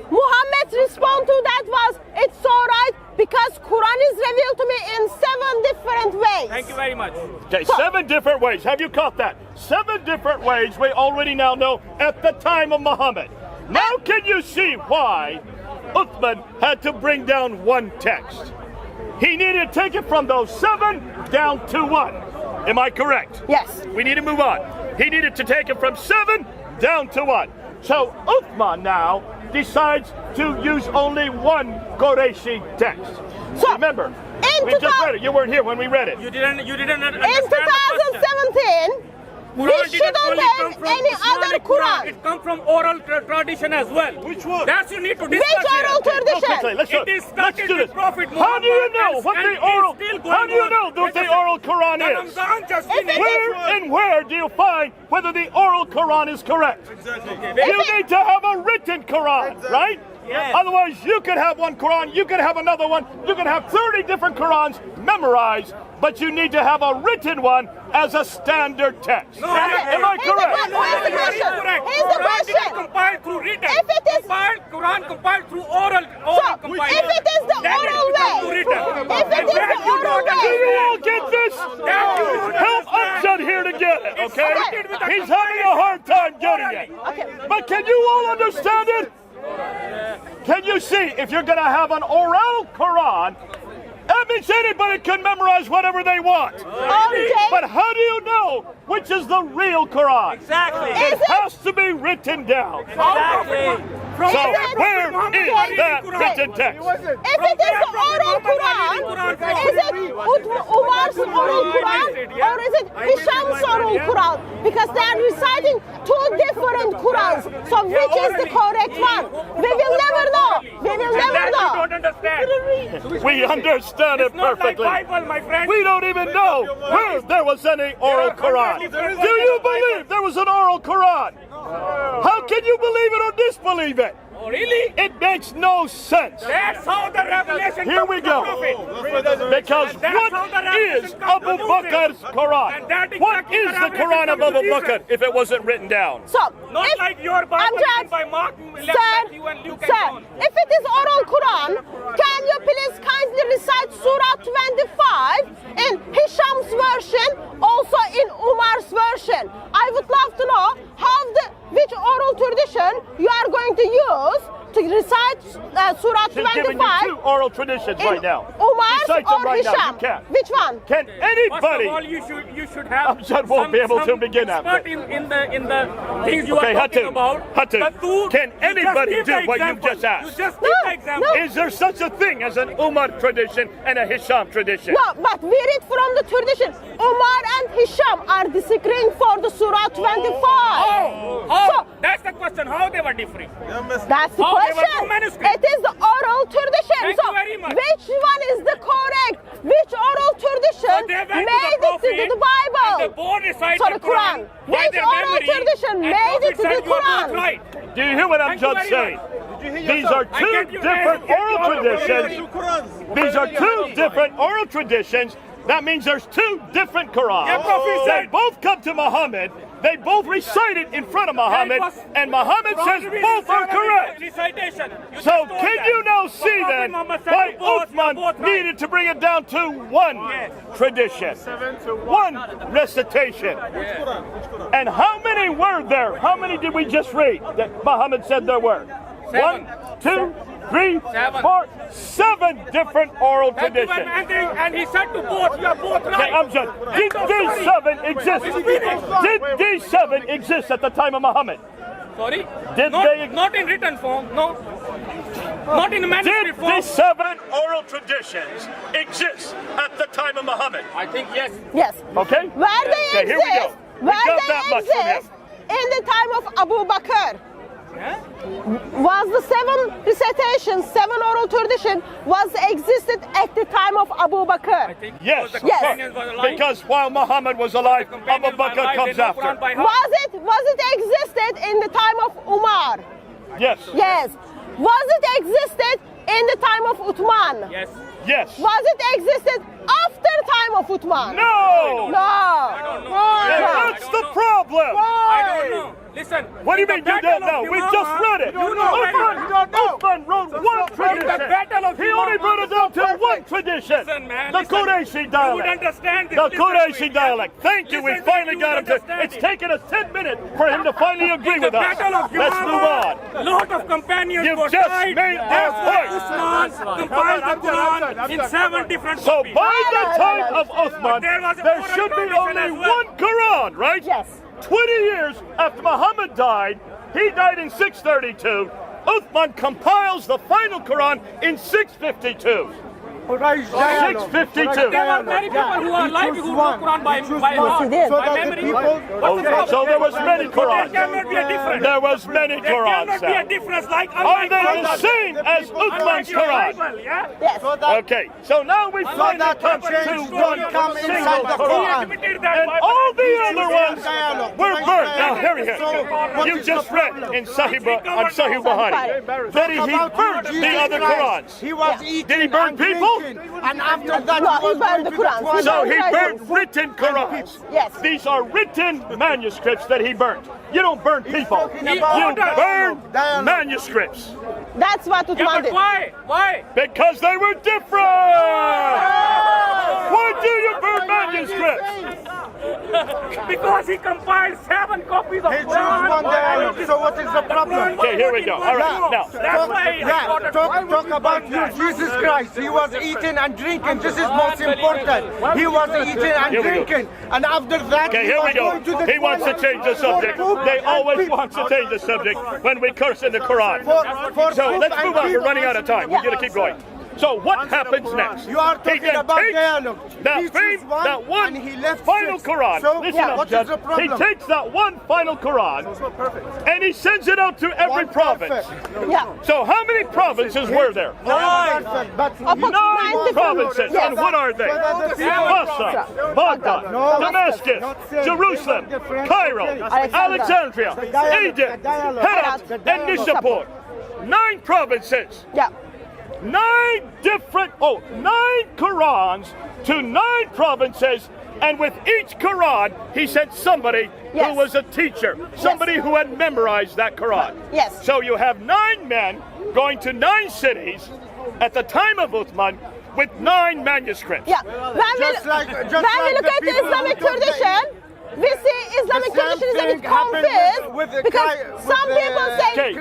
Muhammad's response to that was, it's all right because Quran is revealed to me in 7 different ways. Thank you very much. Okay, 7 different ways. Have you caught that? 7 different ways we already now know at the time of Muhammad. Now can you see why Uthman had to bring down 1 text? He needed to take it from those 7 down to 1. Am I correct? Yes. We need to move on. He needed to take it from 7 down to 1. So Uthman now decides to use only 1 Qureshi text. So, remember, in we just 2000 read it. You weren't here when we read it. You didn't In understand the question. 2017, we Quran didn't shouldn't only come have from any other Islamic Quran. It comes from oral tradition as well. Which one? That you need to Which discuss here. oral tradition? Okay, let's do It is Let's started do with this. Prophet How do you Muhammad know and- what and the it's oral? still going How do you on. know what the oral Quran The is? Ramzan just If it finished. Where and where do you find whether the oral Quran is correct? You need to have a written Quran, right? Yes. Otherwise, you could have 1 Quran, you could have another one, you could have 30 different Qurans memorized, but you need to have a written one as a standard text. No, Am I Here's the correct? question. Here's the question. Here's the Quran didn't question. compile through written. If it is- Quran compiled through oral So, compilation. if it is the Then it oral becomes way, through written. if it And is that the you oral don't Do way, you all get this? That you don't Help understand. Upshot here to get it, okay? started with a He's having a hard time getting it. Okay. But can you all understand it? Can you see, if you're going to have an oral Quran, that means anybody can memorize whatever they want. Okay. But how do you know which is the real Quran? Exactly. It has to be written down. Exactly. So where is that written text? If it is the oral Quran, is it Umar's oral Quran or is it Hisham's oral Quran? Because they are reciting two different Qurans. So which is the correct one? We will never know. We will never You know. don't understand. We understand it It's not like perfectly. Bible, my friend. We don't even know where there was any oral Quran. Do you believe there was an oral Quran? How can you believe it or disbelieve it? Oh, really? It makes no sense. That's how the revelation Here comes we to go. the Prophet. Because And that's how the what revelation is comes to Abu Bakr's Muslims. Quran? And that What exactly is the the revelation Quran of comes to Abu Bakr Jesus. if it wasn't written down? So, Not if, like your Bible Amjad, written by Mark, sir, Matthew and Luke and sir, John. if it is oral Quran, can you please kindly recite Surah 25 in Hisham's version, also in Umar's version? I would love to know which oral tradition you are going to use to recite Surah She's giving you 25 two oral traditions in right now. Umar's Recite them or right now. Hisham. You can. Which one? Can First of anybody? all, you should have Amjad won't be able to begin that. expert in the things you Okay, are talking Hatu, about. Hatu, The two, can you just anybody give do the what you example. just asked? You just give No, the example. no. Is there such a thing as an Umar tradition and a Hisham tradition? No, but we read from the tradition. Umar and Hisham are disagreeing for the Surah 25. So, That's the question. How they were different? that's the How they were question. two manuscripts. It is the oral tradition. Thank so you very much. which one is the correct? Which oral tradition So they went made to it to the Bible? And the board recited So the Quran. by Which their oral memory, tradition and made it to Prophet the said you are both Quran? right. Do you hear what I'm Thank you just very saying? much. These are I two get you, different I get oral you. traditions. These are two different oral traditions. That means there's two different Qurans. Yeah, Prophet They said- both come to Muhammad. They both recite it in front of Muhammad, and Muhammad says both are correct. Recitation. You So just told can that. you now So see Prophet then Muhammad said why you both are Uthman both right. needed to bring it down to one Yes. tradition, one recitation? And how many were there? How many did we just read that Muhammad said there were? 1, 2, 3, 4, 7 different oral Thank you, traditions. and he said to both, you are both Okay, right. Amjad, did these 7 exist? Did these 7 exist at the time of Muhammad? Sorry? Did not, they- not in written form, no. Not in Did manuscript form. these 7 oral traditions exist at the time of Muhammad? I think yes. Yes. Okay? Where they Okay, here we go. exist, We where got they that much from him. exist in the time of Abu Bakr. Was the 7 recitations, 7 oral tradition was existed at the time of Abu Bakr? Yes, The of Yes. companions were course. alive. Because while Muhammad was alive, The Abu companions were Bakr alive, comes they know after. Quran by heart. Was it existed in the time of Umar? Yes, Yes. Was it existed in the time of Uthman? Yes. yes. Was it existed after time of Uthman? No! No. don't know. And No. that's the problem. I don't know. Listen. What do you in mean the you Battle don't know? of We Yamama, just read it. You know Uthman wrote one tradition. Battle of He only Yamama brought it down to one tradition. Listen, man, The listen. Qurayshi You would dialect. understand this. The Listen to Qurayshi it, yeah? dialect. Thank you. We Listen to finally it, you got him would to. understand It's it. taken us 10 minutes for him to finally agree In the with us. Battle of Let's move on. Yamama, lot of companions You've were just died. made our That's why point. Uthman compiled the Quran in 7 different So copies. by the time of Uthman, There was a there oral should be tradition only as well. one Quran, right? Yes. 20 years after Muhammad died, he died in 632. Uthman compiles the final Quran in 652. 652. There were many people who are alive who know Quran by heart, he did. by memory. Oh, so there was many There Qurans. cannot be a difference. There was many There Qurans. cannot be a Sam. difference like Are they the same as Uthman's Quran? Bible, yeah? Yes. Okay, so now we finally that come can to change one come single inside the Quran. Quran. Admitted that And Bible all the is other used ones dialogue. were burnt. Now, So, here. what You is just the read problem? in Sahih Bukhari that he burnt the other Qurans. He was Yeah. eating Did he burn and people? drinking, and after that No, he he was burned going the to Quran. toilet. So he Right. burnt written Qurans. Yes. These are written manuscripts that he burnt. You don't burn people. talking You about burn dialogue. manuscripts. That's what Yeah, Uthman but did. why? Why? Because they were different. Why do you burn manuscripts? Because he compiled 7 copies of He chose Quran. one dialogue. So what is the problem? Okay, here we go. All right, now. That's why Talk about Jesus Christ. He was eating and drinking. This is most important. He was eating and Here we go. drinking. And after that, Okay, here we go. He wants to change the subject. They always want to change the subject when we curse in the Quran. So let's move on. We're running out of time. We're going to keep going. So what happens next? You are He talking then about takes dialogue. He chose that one and he left final 6. Quran. So, Listen up, what is Judge. the He problem? takes that one final Quran and he sends it out to every One province. perfect. Yeah. So how many provinces were there? Perfect, but About 9 9 different- provinces. Yes. And what are they? Basra, Baghdad, No. Damascus, Jerusalem, Cairo, Alexandria, Egypt, Herat, and Nishapur. 9 provinces. Yeah. 9 Qurans to 9 provinces, and with each Quran, he sent somebody who Yes. was a teacher, somebody who had memorized that Quran. Yes. So you have 9 men going to 9 cities at the time of Uthman with 9 manuscripts. Yeah. When Just like we look the at the people Islamic who took the- tradition, we see Islamic The same tradition is a bit thing happened confused with the because with some the people say Okay.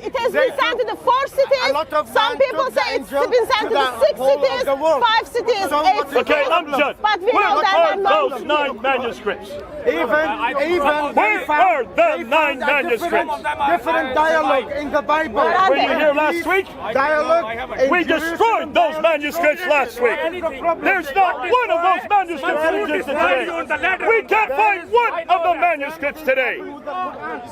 it has They been sent to took the 4 cities. a lot of Some man people took the say it's angel been sent to the to the 6 whole of cities, the world. 5 cities, So 8 what is cities. Okay, Amjad, But we where know that are they're those not. 9 manuscripts? Even Where are the 9 manuscripts? different dialogue in the Bible. are Were they? you here last week? Dialogue. in We Jerusalem, destroyed those dialogue. manuscripts last week. There's not one of those manuscripts that exists today. We can't find one of the manuscripts today.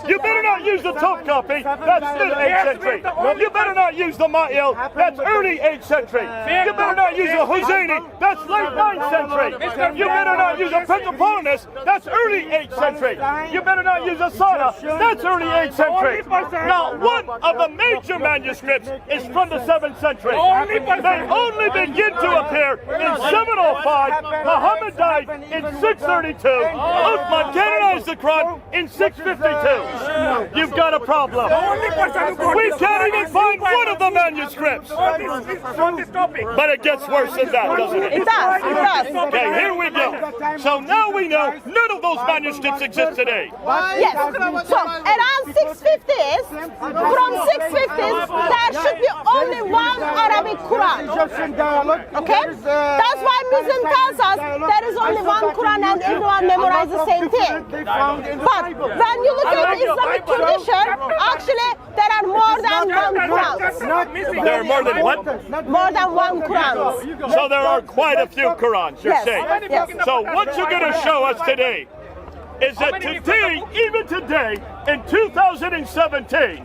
You better not use the top copy. That's mid 8th century. You better not use the Ma'il. That's early 8th century. You better not use the Husayni. That's late 9th century. You better not use a Pentapolis. That's early 8th century. You better not use a Sada. That's early 8th century. Not one of the major manuscripts is from the 7th century. They only begin to appear in 705. Muhammad died in 632. Uthman canonized the Quran in 652. You've got a problem. We can't even find one of the manuscripts. on this topic. But it gets worse than that, doesn't it? It does. It does. Okay, here we go. So now we know none of those manuscripts exist today. Yes. So around 650s, from 650s, there should be only one Arabic Quran. Egyptian dialogue. Okay? That's why Muslim tells us there is only one Quran and everyone memorizes the same thing. They found in the But Bible. when you look at the Islamic tradition, actually there are more than one Quran. There are more than what? More than one Quran. So there are quite a few Qurans, you're Yes. saying. Yes. So what you're going to show us today is that today, even today, in 2017,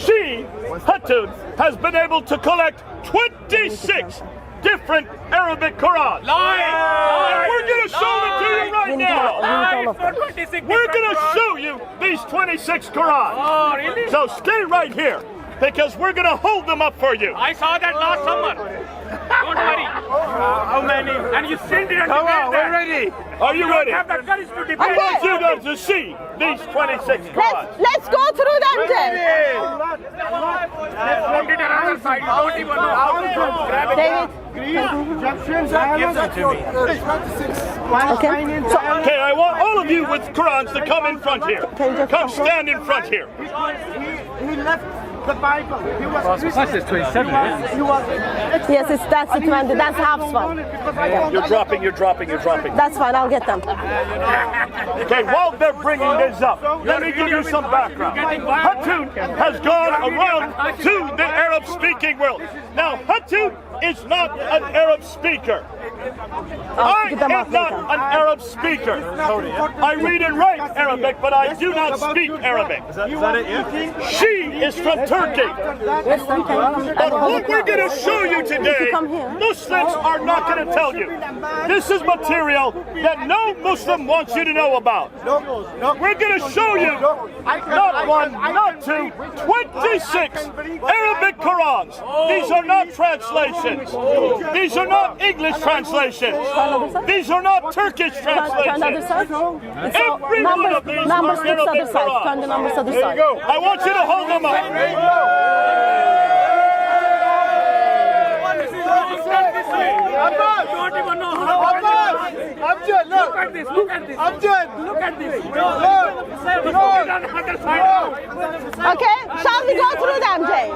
she, Hatun, has been able to collect 26 different Arabic Qurans. We're going to show them to you right now. We're going to show you these 26 Qurans. Oh, really? So stay right here, because we're going to hold them up for you. I saw that last summer. Don't worry. How many? And you still didn't Come debate on, that. we're ready. Are you ready? Have the courage to debate. I want you guys to see these 26 Qurans. Let's go through them then. Put it another side. You don't even know how to grab it. David. Egyptian dialogue. Okay. So, Okay, I want all of you with Qurans to come in front here. Come stand in front here. He left the Bible. He was Plus it's 27. yes, that's the 20. That's Hafs one. You're dropping. That's fine. I'll get them. Okay, while they're bringing this up, let me give you some background. Hatun has gone around to the Arab-speaking world. Now, Hatun is not an Arab speaker. I get them am off not later. an Arab speaker. I read and write Arabic, but I do not speak Arabic. She is from Turkey. But what we're going to show you today, Muslims are not going to tell you. This is material that no Muslim wants you to know about. We're going to show you not one, not two, 26 Arabic Qurans. These are not translations. These are not English translations. These are not Turkish Turn the other translations. side. Every one of these Numbers are to the other Arabic side. Turn the Qurans. numbers to the There side. you go. I want you to hold them up. Don't even know how to at this. Look at this. Amjad, Look at this. Okay, shall we go through them, Jay?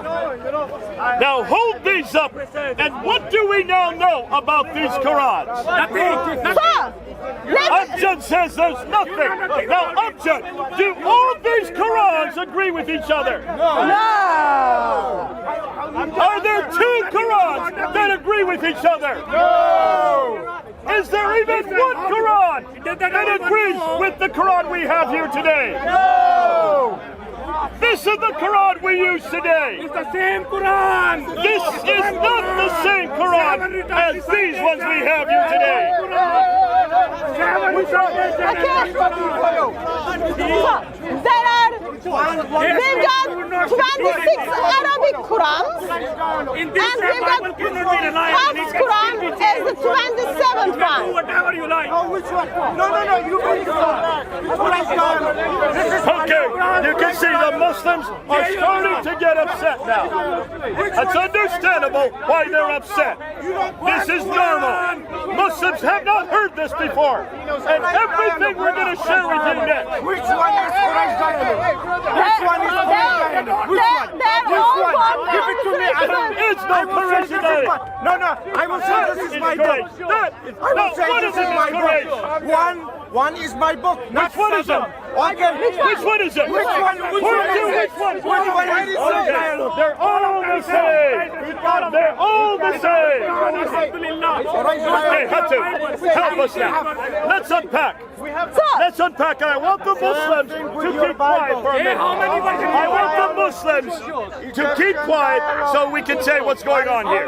Now hold these up. And what do we now know about these Qurans? Nothing. So, let's, Amjad says there's nothing. Now, Amjad, do all these Qurans agree with each other? no. Are there two Qurans that agree with each other? no. Is there even one Quran that agrees with the Quran we have here today? No. This is the Quran we use today. It's the same Quran. This is not the same Quran as these ones we have here today. So, there are, we've got 26 Arabic Qurans, In and this we've got Bible cannot be relied on. Hafs Quran as the 27th Do one. whatever you like. Which one? No, you bring it back. This is Okay, you can see the Muslims are starting to get upset now. It's understandable why they're upset. This is normal. Muslims have not heard this before. And everything we're going to share with you next. Which one is Quraysh dialect? Which one is Quraysh dialect? Which one? They're all Which one? born Give it to me. There is no Quraysh dialect. No, I will say this is my book. I will say this is my book. One is my book. Which one is it? Okay. Which one is it? Which one? Which one? They're all the same. They're all the same. Okay, Hatu, help us now. Let's unpack. Let's unpack. And I want the Muslims to keep quiet for a minute. I want the Muslims to keep quiet so we can say what's going on here.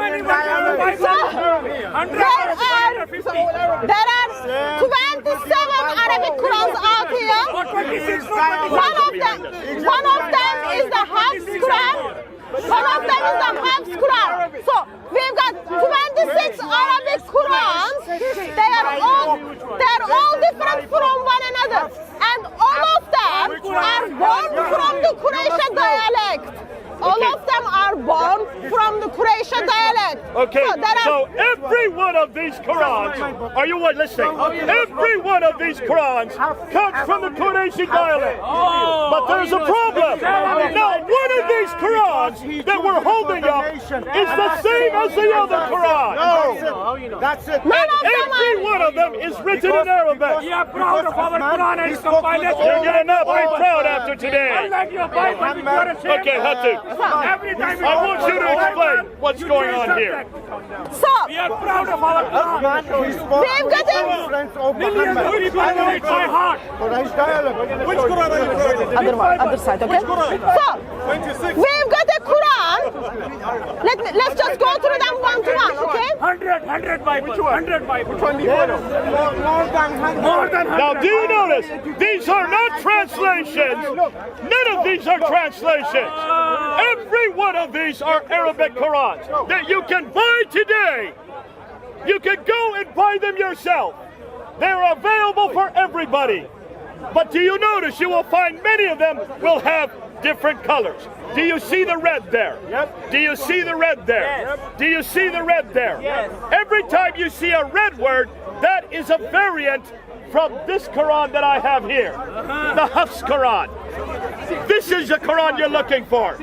There are 27 Arabic Qurans out here. One of them is the Hafs Quran. One of them is the Hafs Quran. So we've got 26 Arabic Qurans. They are all different from one another, and all of them are born from the Quraysh dialect. All of them are born from the Quraysh dialect. Okay, So so every one of these Qurans, are you listening? Every one of these Qurans comes from the Qurayshi dialect. But there's a problem. Not one of these Qurans that we're holding up is the same as the other Quran. No, that's it. Every one of them is written in Arabic. We are proud of our Quran and its compilation. You're going to not be proud after today. Unlike your Bible, which you are ashamed Okay, of. Hatu. Every time I want you to explain what's going on here. So We are proud of our Quran. we've got a Friends of Millions of Muhammad. people know it by heart. Quraysh dialect. Which Quran are you referring other side, okay? So we've got a Quran. Let's just go through them one to one, okay? 100 Bibles. 100 Bibles. More than 100. More than 100. Now, do you notice these are not translations? None of these are translations. Every one of these are Arabic Qurans that you can buy today. You can go and buy them yourself. They're available for everybody. But do you notice you will find many of them will have different colors? Do you see the red there? Yep. Do you see the red there? Yes. Do you see the red there? Yes. Every time you see a red word, that is a variant from this Quran that I have here, the Hafs Quran. This is the Quran you're looking for.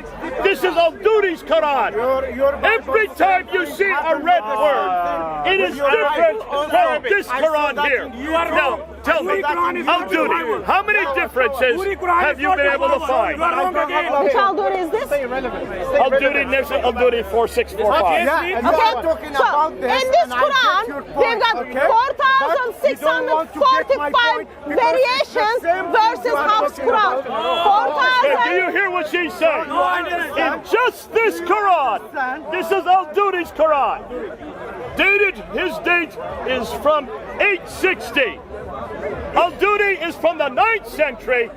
This is Al-Duri's Quran. Every time you see a red word, it is different from this Quran here. Now, tell me, Al-Duri, how many differences have you been able to find? You are wrong again. Which Al-Duri is this? Al-Duri, next to Al-Duri 4645. Yeah, and you Okay, are talking so about this. in this and I get Quran, your we've got point, okay? 4,645 variations versus Hafs Quran. Okay, do 4,000. you hear what she's saying? In just this Quran, this is Al-Duri's Quran. His date is from 860. Al-Duri is from the 9th century.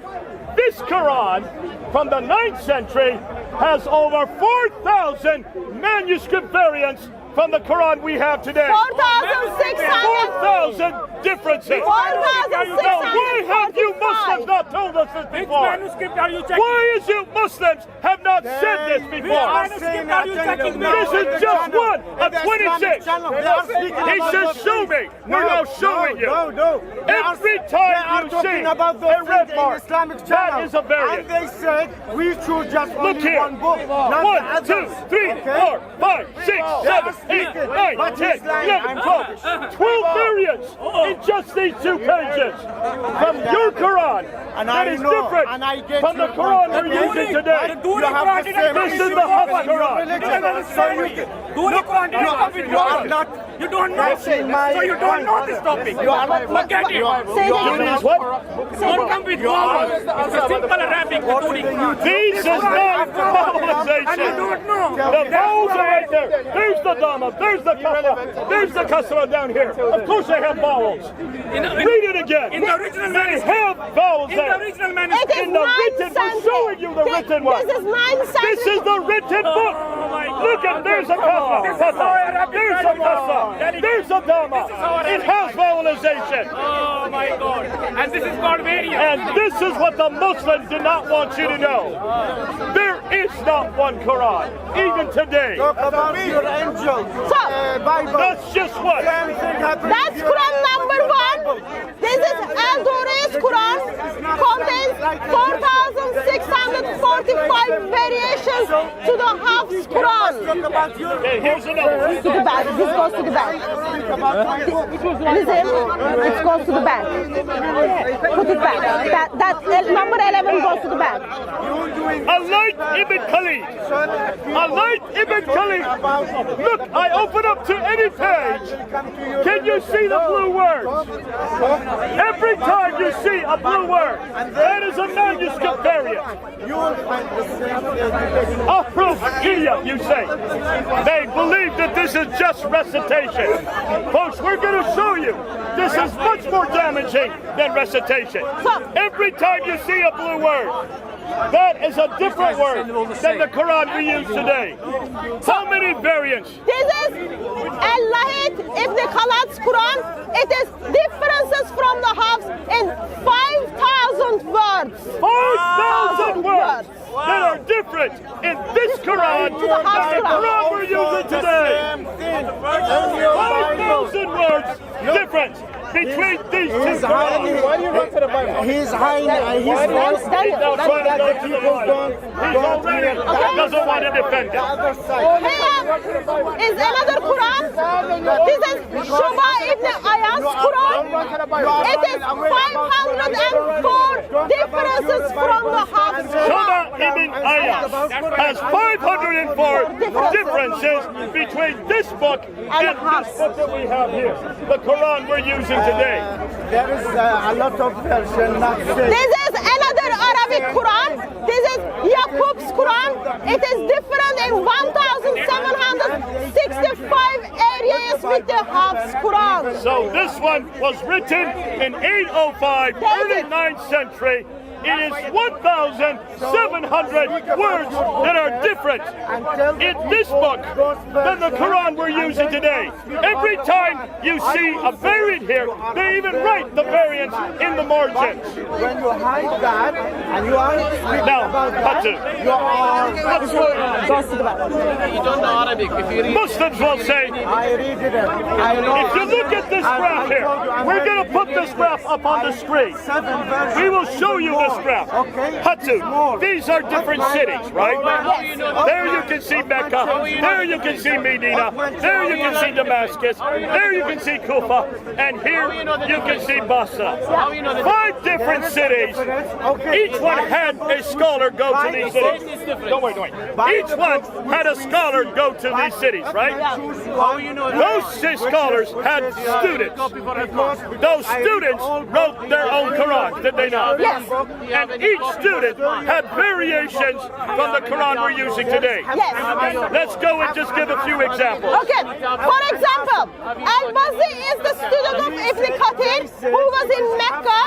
This Quran from the 9th century has over 4,000 manuscript variants from the Quran we have today. 4,600. 4,000 differences. 4,600. Now, why have you Muslims not told us this Which before? manuscript are you checking? Why is it Muslims have not said this Which before? manuscript are you checking? This is just one of 26. He says, show me. We're now showing you. No. Every time you see about a red mark, Islamic that channel. is a variant. And they said we choose just Look only here. one book. Not 1, the 2, others. 3, Okay? 4, 5, 6, 7, 8, 9, 10, 11, 12. 12 variants in just these 2 pages. From your Quran, And that I is know, different and I get from the your Quran point. we're using today. You have the same This is the Hafs Quran. You don't know. So you don't know this topic. Forget it. These what? Don't come with vowels. It's a simple Arabic. These is not vowelization. And you don't know. The vowels are right there. There's the Dhamma, there's the Kappa, there's the Kasra down here. Of course they have vowels. Read it again. In the original They manuscript. have vowels In the there. original It manuscript. is In the 9 written, we're showing you the written one. This is 9 This is the written book. my God. Look at, there's a Kappa, This is how Arabic there's a Kasra, there's a Dhamma. It has vowelization. Oh my God. And this is called variant. And this is what the Muslims did not want you to know. There is not one Quran, even today. Talk about your angel. Bible. That's just what. Same thing happened That's to your Quran number 1. This is Al-Duri's Quran. Contains 4,645 variations to the Hafs Quran. Talk about your Okay, here's another one. To the back. This goes to the back. Listen, it goes to the back. Put it back. That number 11 goes to the back. Alight Ibn Khalid. Alight Ibn Khalid. Look, I open up to any page. Can you see the blue words? Every time you see a blue word, that is a manuscript variant. You will find the same thing. Ahrufiyya, you say. They believe that this is just recitation. Folks, we're going to show you this is much more damaging than recitation. Every time you see a blue word, that is a different word than the Quran we use today. How many variants? This is Al-Lahit Ibn Khalad's Quran. It is differences from the Hafs in 5,000 words. 5,000 words that are different in this Quran To the Hafs than the Quran. Quran we're using today. 5,000 words difference between these two Qurans. Why you run to the Bible? He's hiding. He's now trying to go to the Bible. He already doesn't want to defend it. Here is another Quran. This is Shuba ibn Ayaz's Quran. It is 504 differences from the Hafs Shuba Quran. ibn Ayaz has 504 differences between this book and this book that we have here, the Quran we're using today. There is a lot of version not said. This is another Arabic Quran. This is Yaqub's Quran. It is different in 1,765 areas with the Hafs Quran. So this one was written in 805, early 9th century. It is 1,700 words that are different in this book than the Quran we're using today. Every time you see a variant here, they even write the variants in the margins. When you hide that and you are speaking Now, about that, Hatu, you are. Muslims will say, I read it. I know. if you look at this graph here, we're going to put this graph up on the screen. We will show you this graph. Hatu, these are different cities, right? There you can see Mecca. There you can see Medina. There you can see Damascus. There you can see Kufa. And here you can see Basra. 5 different cities. Each one had a scholar go to these cities. Don't wait. Each one had a scholar go to these cities, right? Those 6 scholars had students. Those students wrote their own Quran, did they not? Yes. And each student had variations from the Quran we're using today. Yes. Let's go and just give a few examples. Okay, for example, Al-Bazi is the student of Ibn Kathir who was in Mecca.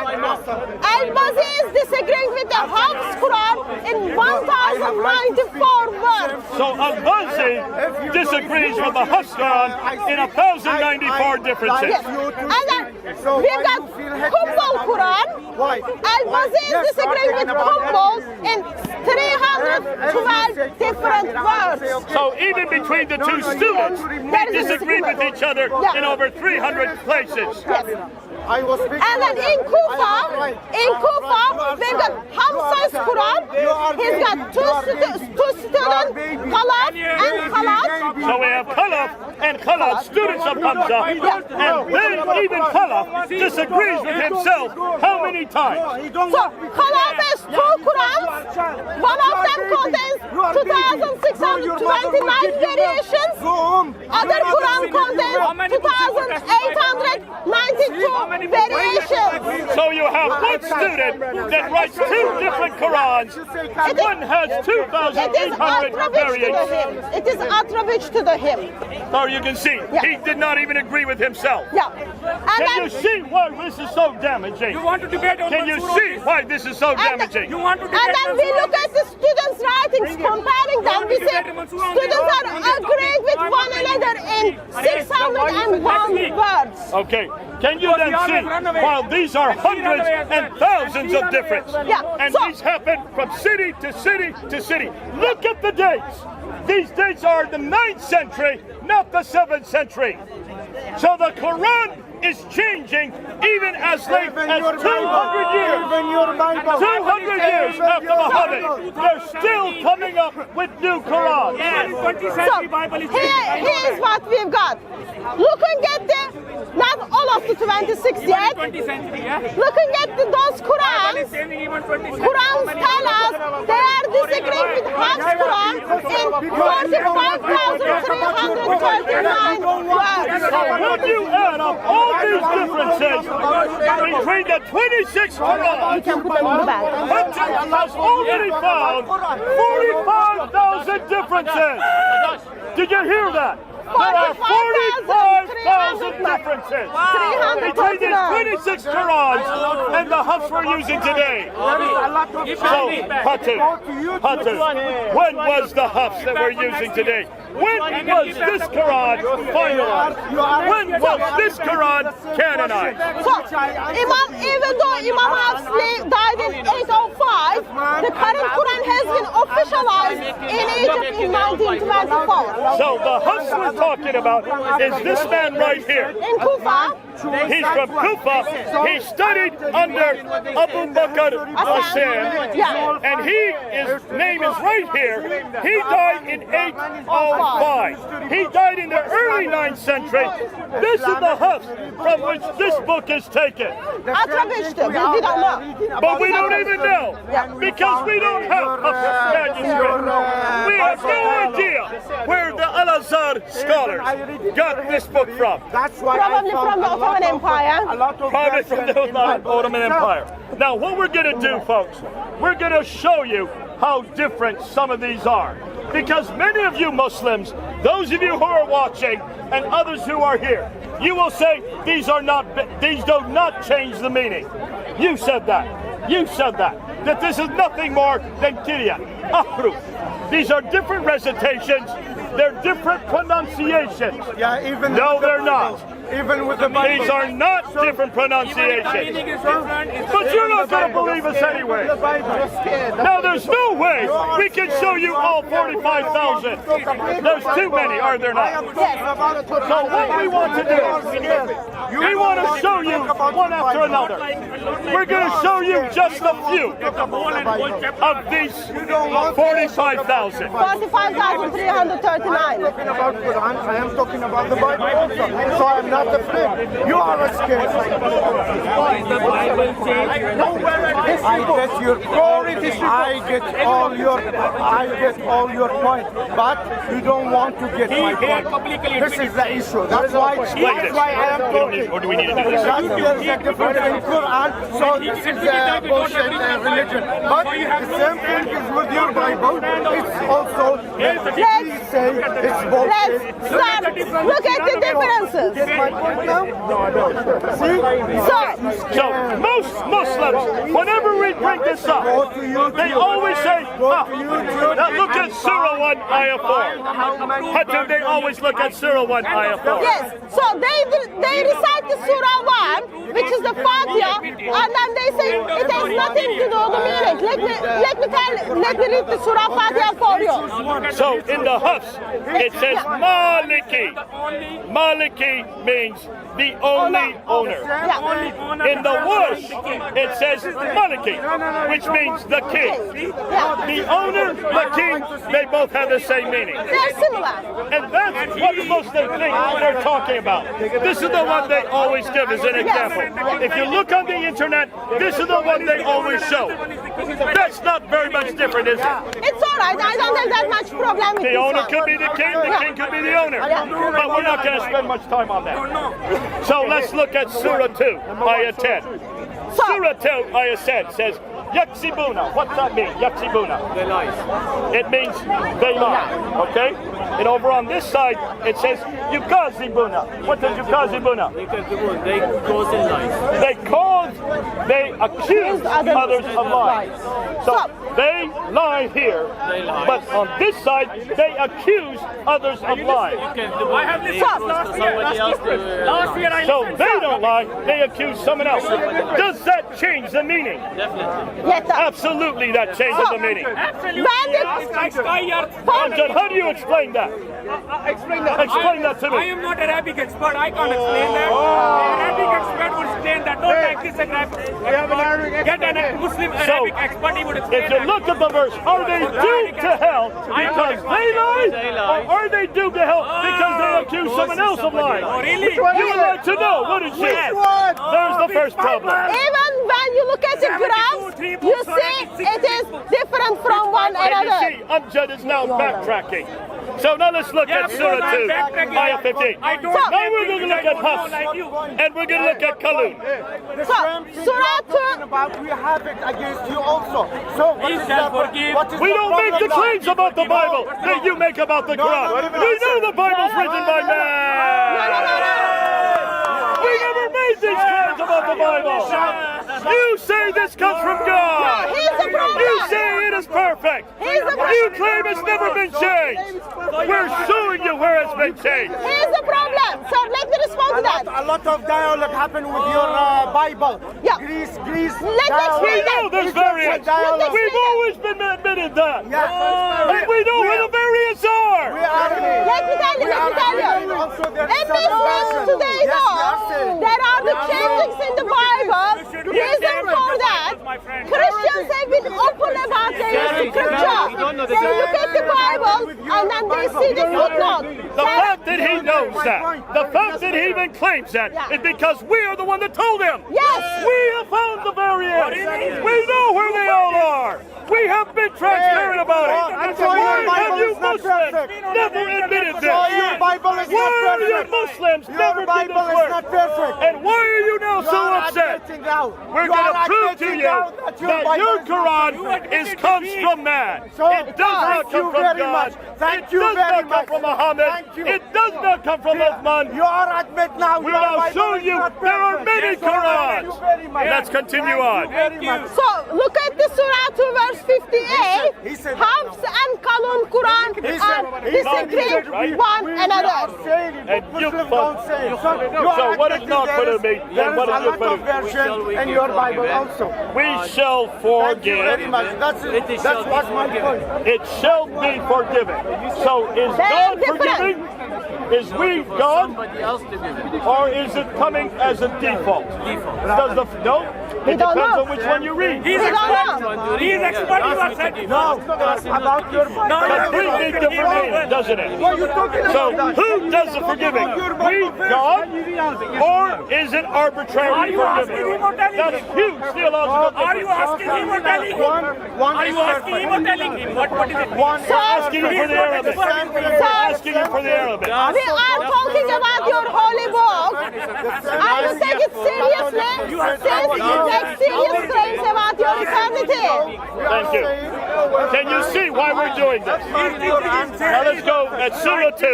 Al-Bazi is disagreeing with the Hafs Quran in 1,094 words. So Al-Bazzi disagrees with the Hafs Quran in 1,094 differences. Yes. And then we've got Kumbul Quran. Al-Bazzi is disagreeing with Kumbul in 312 different words. So even between the two students, they disagreed with each other in over 300 places. Yes. And then in Kufa, we've got Hamza's Quran. He's got two students, Khalaf and Khalaf. So we have Khalaf and Khalaf, students of Hamza, and then even Khalaf disagrees with himself how many times? So Khalaf has two Qurans. One of them contains 2,629 variations. Other Quran contains 2,892 variations. So you have one student that writes two different Qurans, and one has 2,800 variations. It is attribute to the hymn. So you can see, he did not even agree with himself. Yeah. Can you see why this is so damaging? You want to debate on Can you see why this is so damaging? You want to debate And then we look at the students' writings, comparing them. We say students are agreeing with one another in 601 words. Okay, can you then see, while these are hundreds and thousands of difference, and these happen from city to city to city. Look at the dates. These dates are the 9th century, not the 7th century. So the Quran is changing even as late as 200 years. 200 years after Muhammad, they're still coming up with new Qurans. So here's what we've got. Looking at not all of the 26 yet. Looking at those Qurans tell us they are disagreeing with Hafs Quran in 45,339 words. So when you add up all these differences between the 26 Qurans, You can put them in the bag. Hudson has already found 45,000 differences. Did you hear that? There are 45,000 differences between these 26 Qurans and the Hafs we're using today. So, Hudson, when was the Hafs that we're using today? When was this Quran finalized? When was this Quran canonized? So, even though Imam Hafs died in 805, the current Quran has been officialized in Egypt in 1924. So the Hafs we're talking about is this man right here. In Kufa, He's from Kufa. He studied under Abu Bakr Hassan, and his name is right here. He died in 805. He died in the early 9th century. This is the Hafs from which this book is taken. Atravishti, we don't know. But we don't even know, because we don't have Hafs manuscript. We have no idea where the Al-Azhar scholars got this book from. Probably from the Ottoman Empire. Probably from the Ottoman Empire. Now, what we're going to do, folks, we're going to show you how different some of these are. Because many of you Muslims, those of you who are watching, and others who are here, you will say these do not change the meaning. You said that. You said that. That this is nothing more than Kirya, Ahruf. These are different recitations. They're different pronunciations. No, they're not. Even with the These are not different pronunciations. But you're not going to believe us anyway. Now, there's no way we can show you all 45,000. There's too many, are there not? So what we want to do, we want to show you one after another. We're going to show you just a few of these 45,000. 45,339. I am talking about the Bible also. So I'm not afraid. You are scared. I get your all your point, but you don't want to get my point. This is the issue. That's why I am talking. Or do we need to do this? There is a difference in Quran, so this is a bullshit religion. But the same thing is with your Bible. It's also say it's bullshit. Let's start. Look at the differences. Get my point now? No, I don't. See? So most Muslims, whenever we bring this up, they always say, now look at Surah 1, Ayah 4. How do they always look at Surah 1, Ayah 4? Yes, so they recite the Surah 1, which is the Fatiha, and then they say it has nothing to do with the meaning. Let me read the Surah Fatiha for you. So in the Hafs, it says Maliki. Maliki means the only owner. Yeah. In the Warsh, it says Maliki, which means the king. Yeah. The owner, the king, they both have the same meaning. They're similar. And that's what the Muslim think they're talking about. This is the one they always give as an example. If you look on the internet, this is the one they always show. That's not very much different, is it? It's all right. I don't have that much problem with The this owner one. could be the king could be the owner. But we're not going to spend much time on that. So let's look at Surah 2, Ayah 10. Surah 2, Ayah 10 says, Yaksibuna. What's that mean, Yaksibuna? They lie. It means they lie, okay? And over on this side, it says Yukazibuna. What does Yukazibuna? They cause in lies. They accuse others of lying. So they lie here, but on this side, they accuse others of lying. I have listened last year. So they don't lie, they accuse someone else. Does that change the meaning? Yes, sir. Absolutely, that changes the meaning. Absolutely. Amjad, how do you explain that? Explain that. Explain that to me. I am not Arabic expert. I can't explain that. The Arabic expert would explain that. Don't like this Arabic. Get a Muslim Arabic expert. He would explain If you look at the verse, are they doomed to hell because they lie, or are they doomed to hell because they accuse someone else of lying? really? You would like to know, wouldn't you? There's the first problem. Even when you look at the graph, you see it is different from one And you another. see, Amjad is now backtracking. So now let's look at Surah 2, Ayah 15. Now we're going to look at Hafs, and we're going to look at Kalun. So, Surah 2, About we have it against you also. So what is that? What is We the don't make the problem now? claims about the Bible that you make about the Quran. We know the Bible's written by man. We never made these claims about the Bible. You say this comes from God. here's the problem. You say it is perfect. Here's the You problem. claim it's never been changed. We're showing you where it's been changed. Here's the problem. So let me respond to that. A lot of dialogue happened with your Bible. Yeah. Greece. Let's dialogue. We know there's variants. Dialogue. We've always been admitted that. Yeah. And we know where the variants are. Let me tell you. In Muslims today, there are the changes in the Bible. Reason for that, Christians have been open about their scripture. They look at the Bible and then they see the footnote. The fact that he knows that, the fact that he even claims that, is because we are the one that told him. Yes. We have found the variants. We know where they all are. We have been transparent about it. Why have you Muslims never admitted this? Your Bible is Why not are you perfect. Muslims Your never did Bible this is work? not perfect. And why are you now so upset? We're going to prove to you that your Quran comes from man. It does not come from God. It does not come from Muhammad. It does not come from Uthman. You are admit now. We will now show you there are many Qurans. Let's continue on. So look at the Surah 2 verse 58. He said- Hafs and Kalun Quran are disagreeing one another. And you so what is not for me? Then what is your for me? version in your Bible also. We shall Thank you very forgive. much. That's what's my point. It shall be forgiven. So is They are God different. forgiving? Is we God? Or is it coming as a default? Does the no? It don't depends know. on which one you read. We don't know. He is expert. You are said. No, about your Bible. Completely different meaning, doesn't it? What are you talking So about? who does the forgiving? We, God, or is it arbitrarily Are you asking forgiving? him or telling That's him? huge theological Are you asking him or telling him? One Are is you asking him or perfect. telling him? What is it? One We're asking you for the Arabic. We're asking you for the Arabic. We are talking about your holy book. Are you taking it seriously? Since you take serious claims about your eternity. Thank you. Can you see why we're doing this? Now let's go at Surah 2,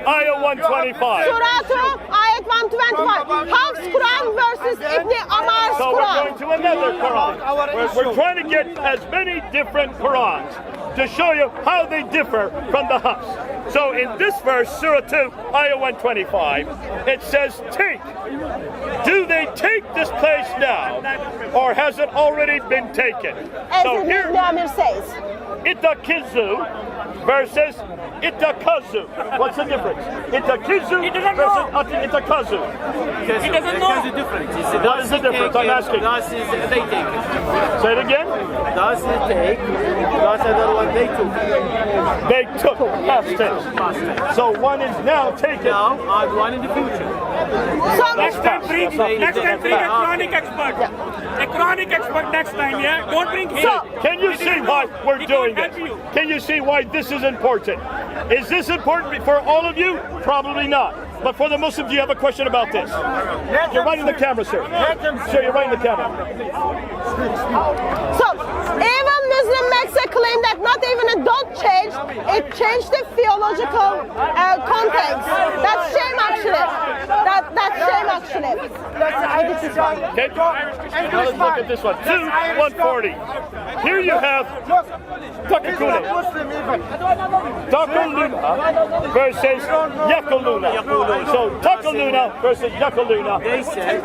Ayah 125. Surah 2, ayet 125. Hafs Quran versus Ibn Amar's So we're going Quran. to another Quran. We're trying to get as many different Qurans to show you how they differ from the Hafs. So in this verse, Surah 2, Ayah 125, it says, take. Do they take this place now, or has it already been taken? As So Ibn here, Amir says. Itakizu versus Itakazu. What's the difference? Itakizu versus Itakazu. He doesn't know. What is the difference? I'm asking. Das is they take. Say it again. Das is take. Das another one they took. They took past tense. So one is now taken. Now and one in the future. So, Next time bring a Quranic expert. A Quranic expert next time, yeah? Don't bring him. Can you see why we're doing this? Can you see why this is important? Is this important for all of you? Probably not. But for the Muslims, do you have a question about this? You're right in the camera, sir. Sir, you're right in the camera. so even Muslim makes a claim that not even a dot changed, it changed the theological context. That's shame actually. That's shame actually. Okay? Now let's look at this one. 2:140. Here you have Takakune. Takaluna versus Yakaluna. So Takaluna versus Yakaluna. They say,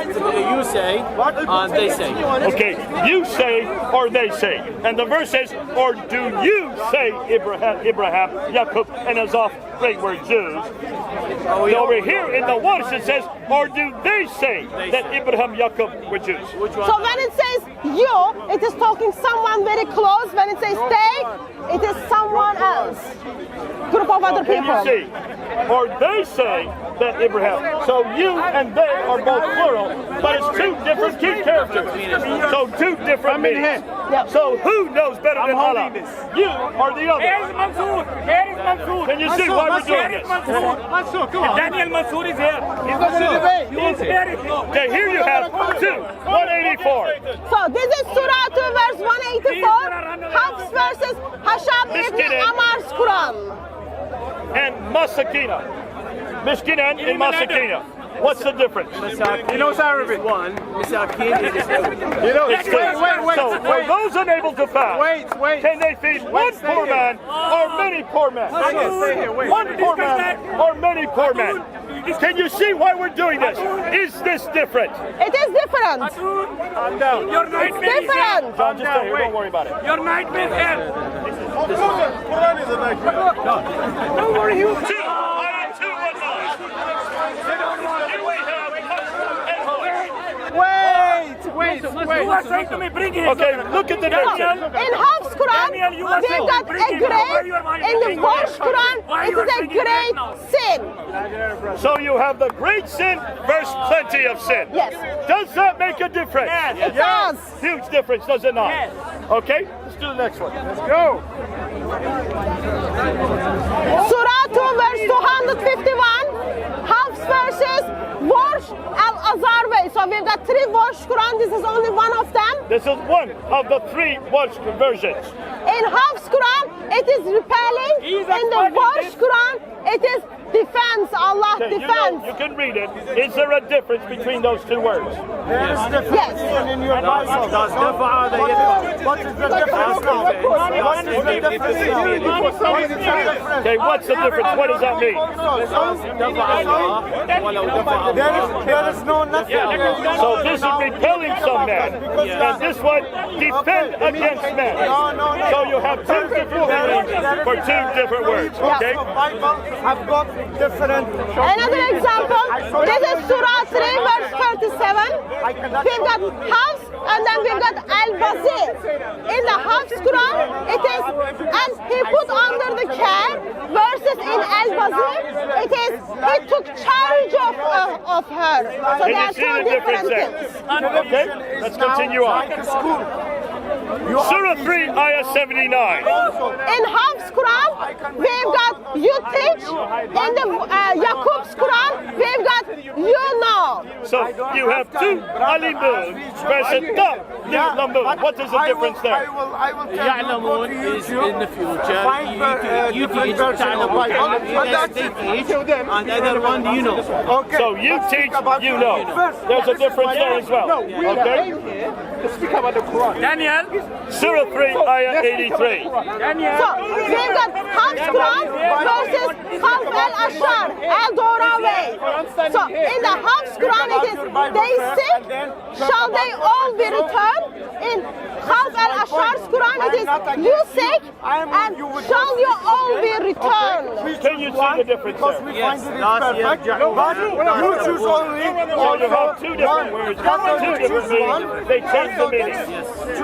you say, and they say. Okay, you say or they say. And the verse says, or do you say Abraham, Jacob, and his offspring were Jews? Over here in the Warsh it says, or do they say that Abraham, Jacob were Jews? Which one? So when it says you, it is talking someone very close. When it says they, it is someone else. Group of other Can people. you see? Or they say that Abraham. So you and they are both plural, but it's two different key characters. So two different meanings. So who knows better than Allah? You or the Here other? is Mansoor. Here is Mansoor. Can you see why we're doing Here is this? Mansoor. Daniel Mansoor is here. He's here. Okay, here you have 184. So this is Surah 2 verse 184. Hafs versus Hasham ibn Amar's Quran. And Masakina. Mishkinan and Masakina. What's the difference? He knows Arabic. One, Misakin is It's two. So for those unable to fast, can they feed one poor man or many poor men? One poor man or many poor men? Can you see why we're doing this? Is this different? It is different. Calm down. Your nightmare is here. Different. John, just stay here. Don't worry about it. Your nightmare is here. Don't worry. Two. I am 219. You are saying to me, bring him. Okay, look at the difference. In Hafs Quran, Daniel, you are we've saying, got bring a him. Why great. you are In the manipulating Warsh me? Quran, Why it you are is a bringing him great now? sin. So you have the great sin versus plenty of sin. Yes. Does that make a difference? It does. Huge difference, does it not? Yes. Okay, let's do the next one. Let's go. Surah 2 verse 251. Hafs versus Warsh al-Azarway. So we've got 3 Warsh Quran. This is only one of them. This is one of the 3 Warsh conversions. In Hafs Quran, it is repelling. He's In the expert in Warsh this. Quran, it is defense. Allah Okay, defense. you can read it. Is there a difference between those 2 words? Yes. in your Bible. Das دفع هذا يدفع. What is the difference? What is the difference? Okay, what's the difference? What does that mean? دفع الله ولو دفع الله. There is no nothing. So this is repelling some men, and this one defend against men. So you have 2 different meanings for 2 different words. Okay? The Bible have got different. Another example, this is Surah 3 verse 37. We've got Hafs and then we've got Al-Bazir. In the Hafs Quran, it is, and he put under the care, versus in Al-Bazir, it is, he took charge of her. So Can there you are see 2 the different difference things. there? Okay, let's continue on. Surah 3, Ayah 79. In Hafs Quran, we've got you teach. In the Yaqub's Quran, we've got you know. So you have 2 alimun versus the Lamun. What is the difference there? I will tell you, go to Ya'lamun is YouTube, in the future. find You different teach version of Bible. But Yes, they teach. And other one, you know. Okay. So you let's teach, speak about you the know. Quran. First, There's a this is difference my there point. as well. No, we Okay. came here to speak about the Quran. Daniel. Surah 3, Ayah 83. Daniel. So we've got Hafs Quran versus Khalf al-Ashar, al-Doraway. So in the Hafs Quran it is, they sick, shall they all be returned? In Khalf al-Ashar's Quran it is, you sick, and shall you all be returned? Can you see the difference Because there? we Yes, find it last perfect. year, But you choose only. So you have two different words, two different meanings. They change the meaning.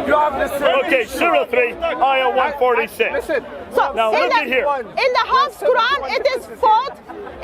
You have the same. Okay, Surah 3, Ayah 146. Listen. So Now in look the, at here. in the Hafs Quran it is fought,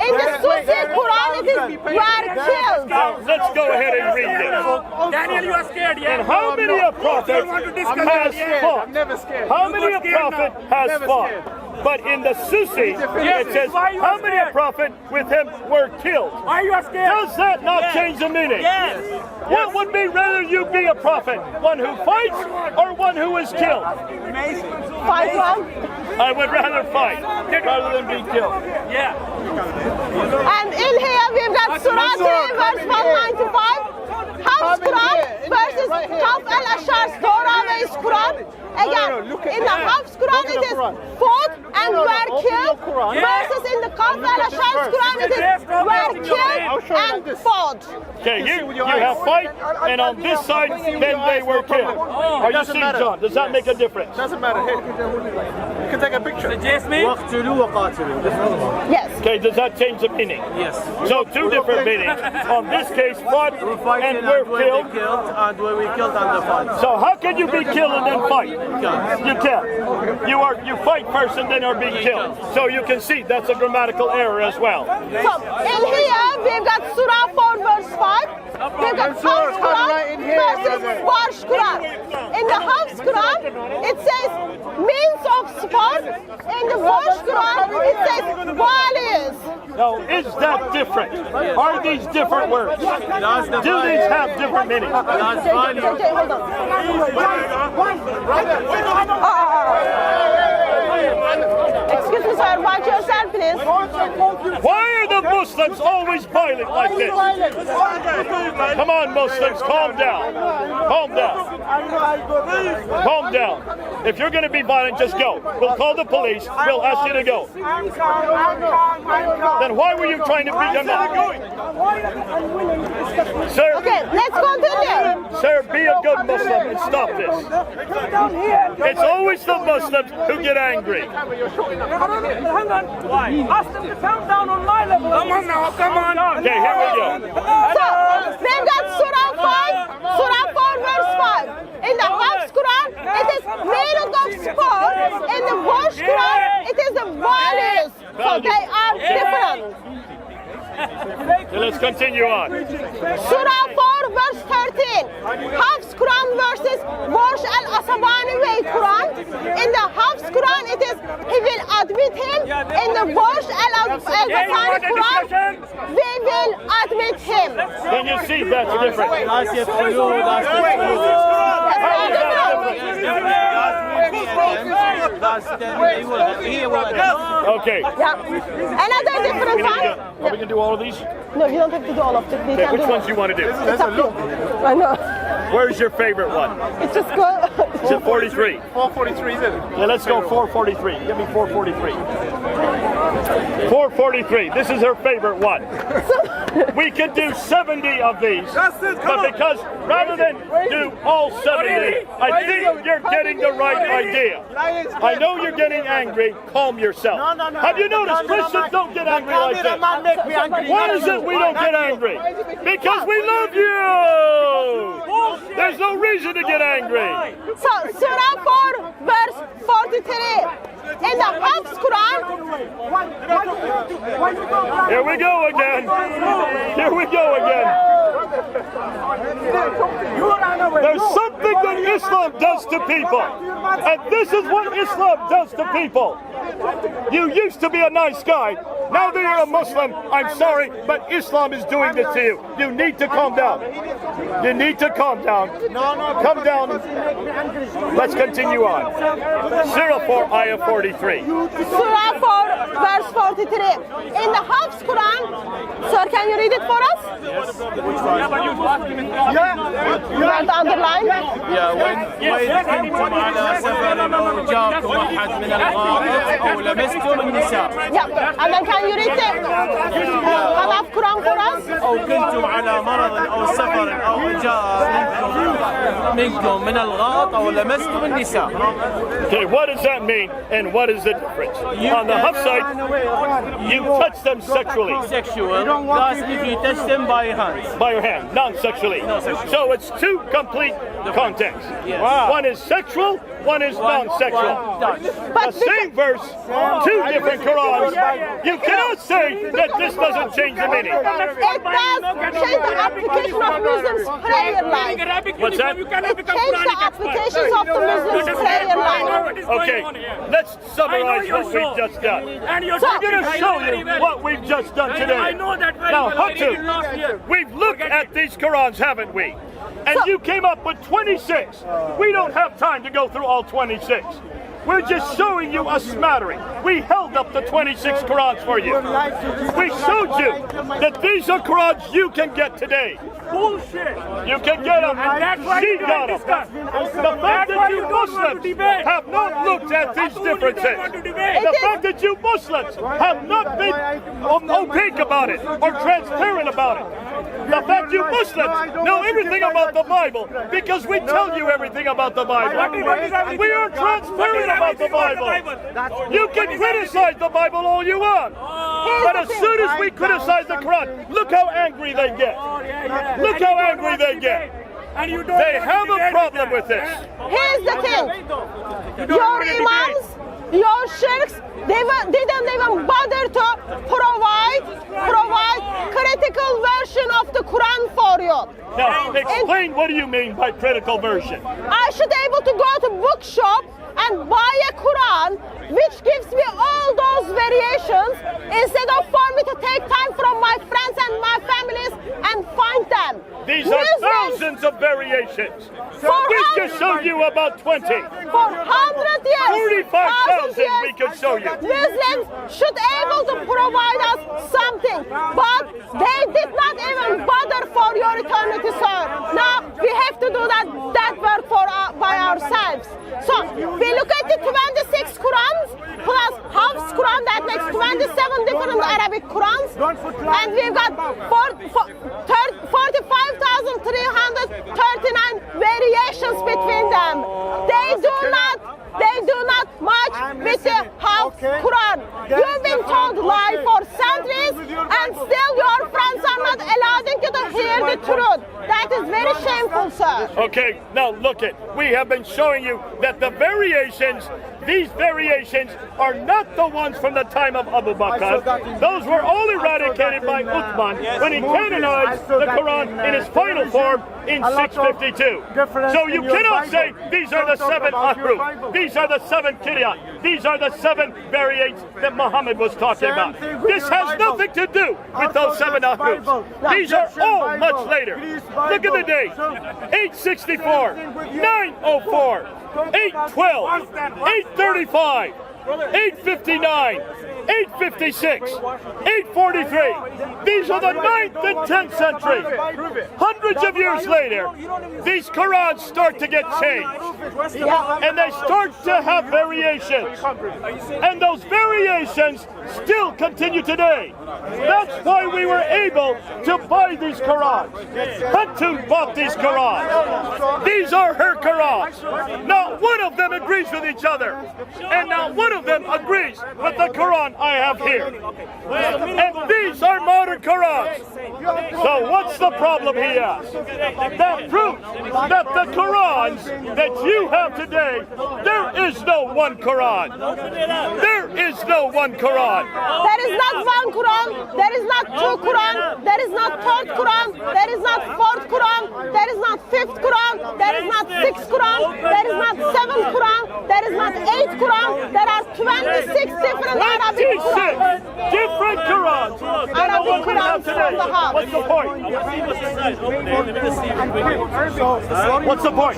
in the Susi Quran it is were killed. Now let's go ahead and read this. Daniel, you are scared, yeah? And how many a prophet has fought? Never scared. How many a prophet has fought? But in the Susi, it says, how many a prophet with him were killed? Why you are scared? Does that not change the meaning? Yes. What would be rather you be a prophet? One who fights or one who is killed? Fight one. I would rather fight rather than be killed. Yeah. And in here we've got Surah 3 verse 195. Hafs Quran versus Khalf al-Ashar's Doraway's Quran. Again, in the Hafs Quran it is fought and were killed, versus in the Khalf al-Ashar's Quran it is were killed and fought. Okay, you have fight, and on this side, then they were killed. Are you seeing, John? Does that make a difference? Doesn't matter. Here, you can take a picture. Jasmine? وَاقْتُلُوا وَقَاتِلُوا. Yes. Okay, does that change the meaning? Yes. So two different meanings. On this case, fought Fighting and were when killed. we killed and when we killed and the fight. So how can you be killed and then fight? Can't. You can't. You fight first and then are being killed. So you can see that's a grammatical error as well. So in here we've got Surah 4 verse 5. We've got Hafs Quran versus Warsh Quran. In the Hafs Quran it says means of sport. In the Warsh Quran it says values. Now, is that different? Are these different words? Do these have different meanings? That's value. JJ, hold on. Excuse me, sir. Watch yourself, please. Why are the Muslims always violent like this? Come on, Muslims, calm down. Calm down. Calm down. If you're going to be violent, just go. We'll call the police. We'll ask you to go. Then why were you trying to beat them up? Sir, Okay, let's continue. sir, be a good Muslim and stop this. It's always the Muslims who get angry. Hang on. Why? Ask them to calm down on my level. Come on now, come on. Okay, here we go. So, we've got Surah 5, Surah 4 verse 5. In the Hafs Quran, it is meaning of sport. In the Warsh Quran, it is the values. So they are different. Okay, let's continue on. Surah 4 verse 13. Hafs Quran versus Warsh al-Asabani way Quran. In the Hafs Quran, it is he will admit him. In the Warsh al-Asabani Quran, we will admit him. Can you see that's different? That's يفعلوا. That's يفعلوا. That's he will. Okay. Yeah. Another different one. Are we going to do all of these? No, you don't have to do all of it. We Okay, can which do ones do you want to do? It's up to you. I know. Where's your favorite one? It's just good. Is it 43? 443 is it? Yeah, let's go 443. Give me 443. 443. This is her favorite one. We could do 70 of these, but because rather than do all 70, I think you're getting the right idea. I know you're getting angry. Calm yourself. Have you noticed Christians don't get angry like this? Why is it we don't get angry? Because we love you. There's no reason to get angry. So, Surah 4 verse 43. In the Hafs Quran, Here we go again. Here we go again. There's something that Islam does to people. And this is what Islam does to people. You used to be a nice guy. Now that you're a Muslim, I'm sorry, but Islam is doing this to you. You need to calm down. You need to calm down. Come down. Let's continue on. Surah 4, Ayah 43. Surah 4, verse 43. In the Hafs Quran, sir, can you read it for us? You want to underline? Yeah, and then can you read the Hafs Quran for us? أو كنتم على مرض أو سفر أو جاء منكم من الغائط أو لمستم النساء. Okay, what does that mean, and what is the difference? On the Hafs side, you touch them sexually. Sexual. That's if you touch them by your hands. By your hand, non-sexually. So it's two complete contexts. Yes. One is sexual, one is non-sexual. But The same verse, two different Qurans. You cannot say that this doesn't change the meaning. it does change the application of Muslims' prayer life. What's that? It changed the applications of the Muslims' prayer life. Okay, let's summarize what we've just done. And you're I'm going to show you what we've just done today. I know that very Now, well. I read it Hatu, last year. we've looked at these Qurans, haven't we? And you came up with 26. We don't have time to go through all 26. We're just showing you a smattering. We held up the 26 Qurans for you. We showed you that these are Qurans you can get today. Bullshit. You can get them. And that's why She you got don't them. discuss. The fact that you Muslims have not looked at these differences, the fact that you Muslims have not been opaque about it or transparent about it, the fact you Muslims know everything about the Bible because we tell you everything about the Bible. We are transparent about the Bible. You can criticize the Bible all you want, but as soon as we criticize the Quran, look how angry they get. Look how angry they get. They have a problem with this. Here's the thing. Your imams, your sheikhs, didn't even bother to provide critical version of the Quran for you. Now, explain what do you mean by critical version? I should be able to go to bookshop and buy a Quran which gives me all those variations instead of for me to take time from my friends and my families and find them. These are thousands of variations. We just showed you about 20. For 100 years, 45,000 we could show you. Muslims should able to provide us something, but they did not even bother for your eternity, sir. Now we have to do that work by ourselves. So we look at the 26 Qurans plus Hafs Quran, that makes 27 different Arabic Qurans, and we've got 45,339 variations between them. They do not match with the Hafs Quran. You've been told lie for centuries, and still your friends are not allowing you to hear the truth. That is very shameful, sir. Okay, now look it. We have been showing you that the variations, these variations are not the ones from the time of Abu Bakr. Those were all eradicated by Uthman when he canonized the Quran in its final form in 652. So you cannot say these are the 7 ahruf, these are the 7 kiryat, these are the 7 variants that Muhammad was talking about. This has nothing to do with those 7 ahrufs. These are all much later. Look at the dates. 864, 904, 812, 835, 859, 856, 843. These are the 9th and 10th century. Hundreds of years later, these Qurans start to get changed. And they start to have variations. And those variations still continue today. That's why we were able to buy these Qurans. Hatu bought these Qurans. These are her Qurans. Not one of them agrees with each other. And not one of them agrees with the Quran I have here. And these are modern Qurans. So what's the problem, he asks? That proves that the Qurans that you have today, they're is no one Quran. There is no one Quran. There is not one Quran. There is not two Quran. There is not third Quran. There is not fourth Quran. There is not fifth Quran. There is not sixth Quran. There is not seventh Quran. There is not eighth Quran. There are 26 different Arabic 26 Qurans. different Qurans. Arabic Qurans from the house. What's the point? What's the point?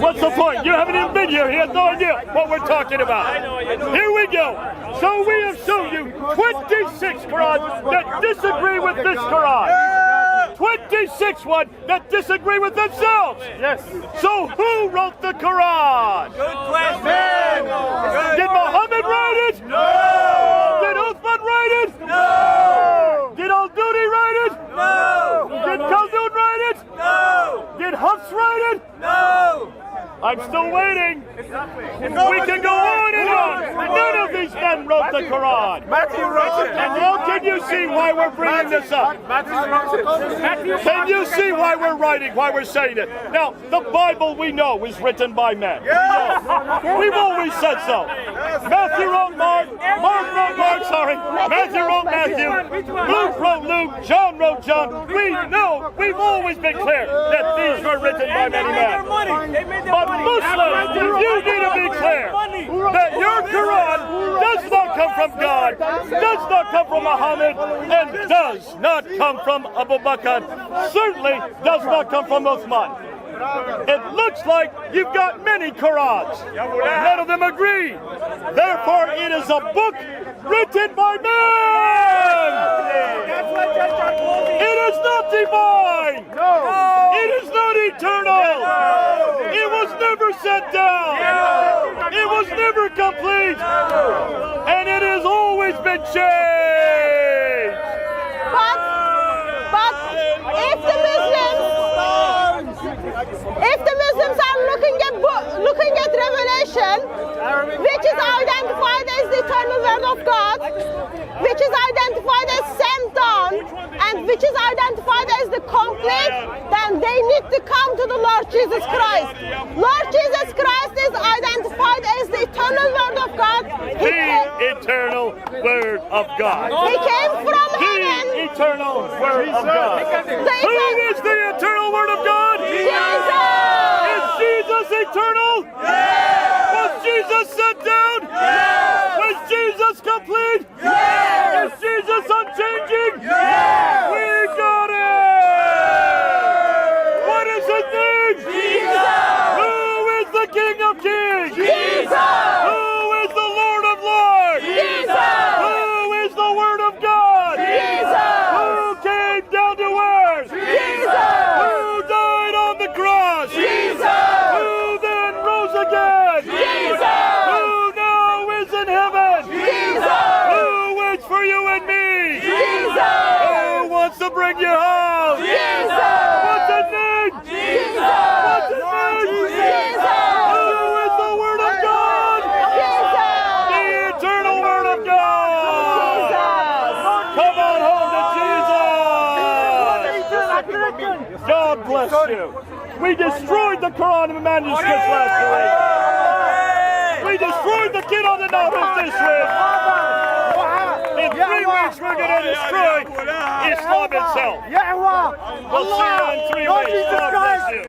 What's the point? You haven't even been here. He has no idea what we're talking about. Here we go. So we have shown you 26 Qurans that disagree with this Quran. 26 ones that disagree with themselves. Yes. So who wrote the Quran? Good question. Did Muhammad write it? No. Did Uthman write it? No. Did Al-Dudi write it? No. Did Khaldun write it? No. Did Hafs write it? No. I'm still waiting. We can go on and on. None of these men wrote the Quran. Matthew wrote it. And now can you see why we're bringing this up? Can you see why we're writing, why we're saying it? Now, the Bible we know is written by men. We've always said so. Matthew wrote Mark, Mark wrote Mark, sorry. Matthew wrote Matthew, Luke wrote Luke, John wrote John. We know, we've always been clear that these were written by many men. But Muslims, you need to be clear that your Quran does not come from God, does not come from Muhammad, and does not come from Abu Bakr, certainly does not come from Uthman. It looks like you've got many Qurans. None of them agree. Therefore, it is a book written by men. It is not divine. It is not eternal. It was never sent down. It was never complete. And it has always been changed. But if the Muslims are looking at Revelation, which is identified as the eternal word of God, which is identified as sent down, and which is identified as the complete, then they need to come to the Lord Jesus Christ. Lord Jesus Christ is identified as the eternal word of God. The eternal word of God. He came from heaven. The eternal word of God. Who is the eternal word of God? Jesus. Is Jesus eternal? Yes. Was Jesus sent down? Yes. Was Jesus complete? Yes. Is Jesus unchanging? Yes. We got it! What is his name? Jesus! Who is the King of Kings? Jesus! Who is the Lord of Lords? Jesus! Who is the Word of God? Jesus! Who came down to earth? Jesus! Who died on the cross? Jesus! Who then rose again? Jesus! Who now is in heaven? Jesus! Who waits for you and me? Jesus! Who wants to bring you home? Jesus! What's his name? Jesus! What's his name? Jesus! Who is the Word of God? Jesus! The eternal Word of God. Come on home to Jesus. God bless you. We destroyed the Quran and the manuscripts last week. We destroyed the kid on the Nahum this week. In 3 weeks, we're going to destroy Islam itself. We'll see you in 3 weeks. God bless you.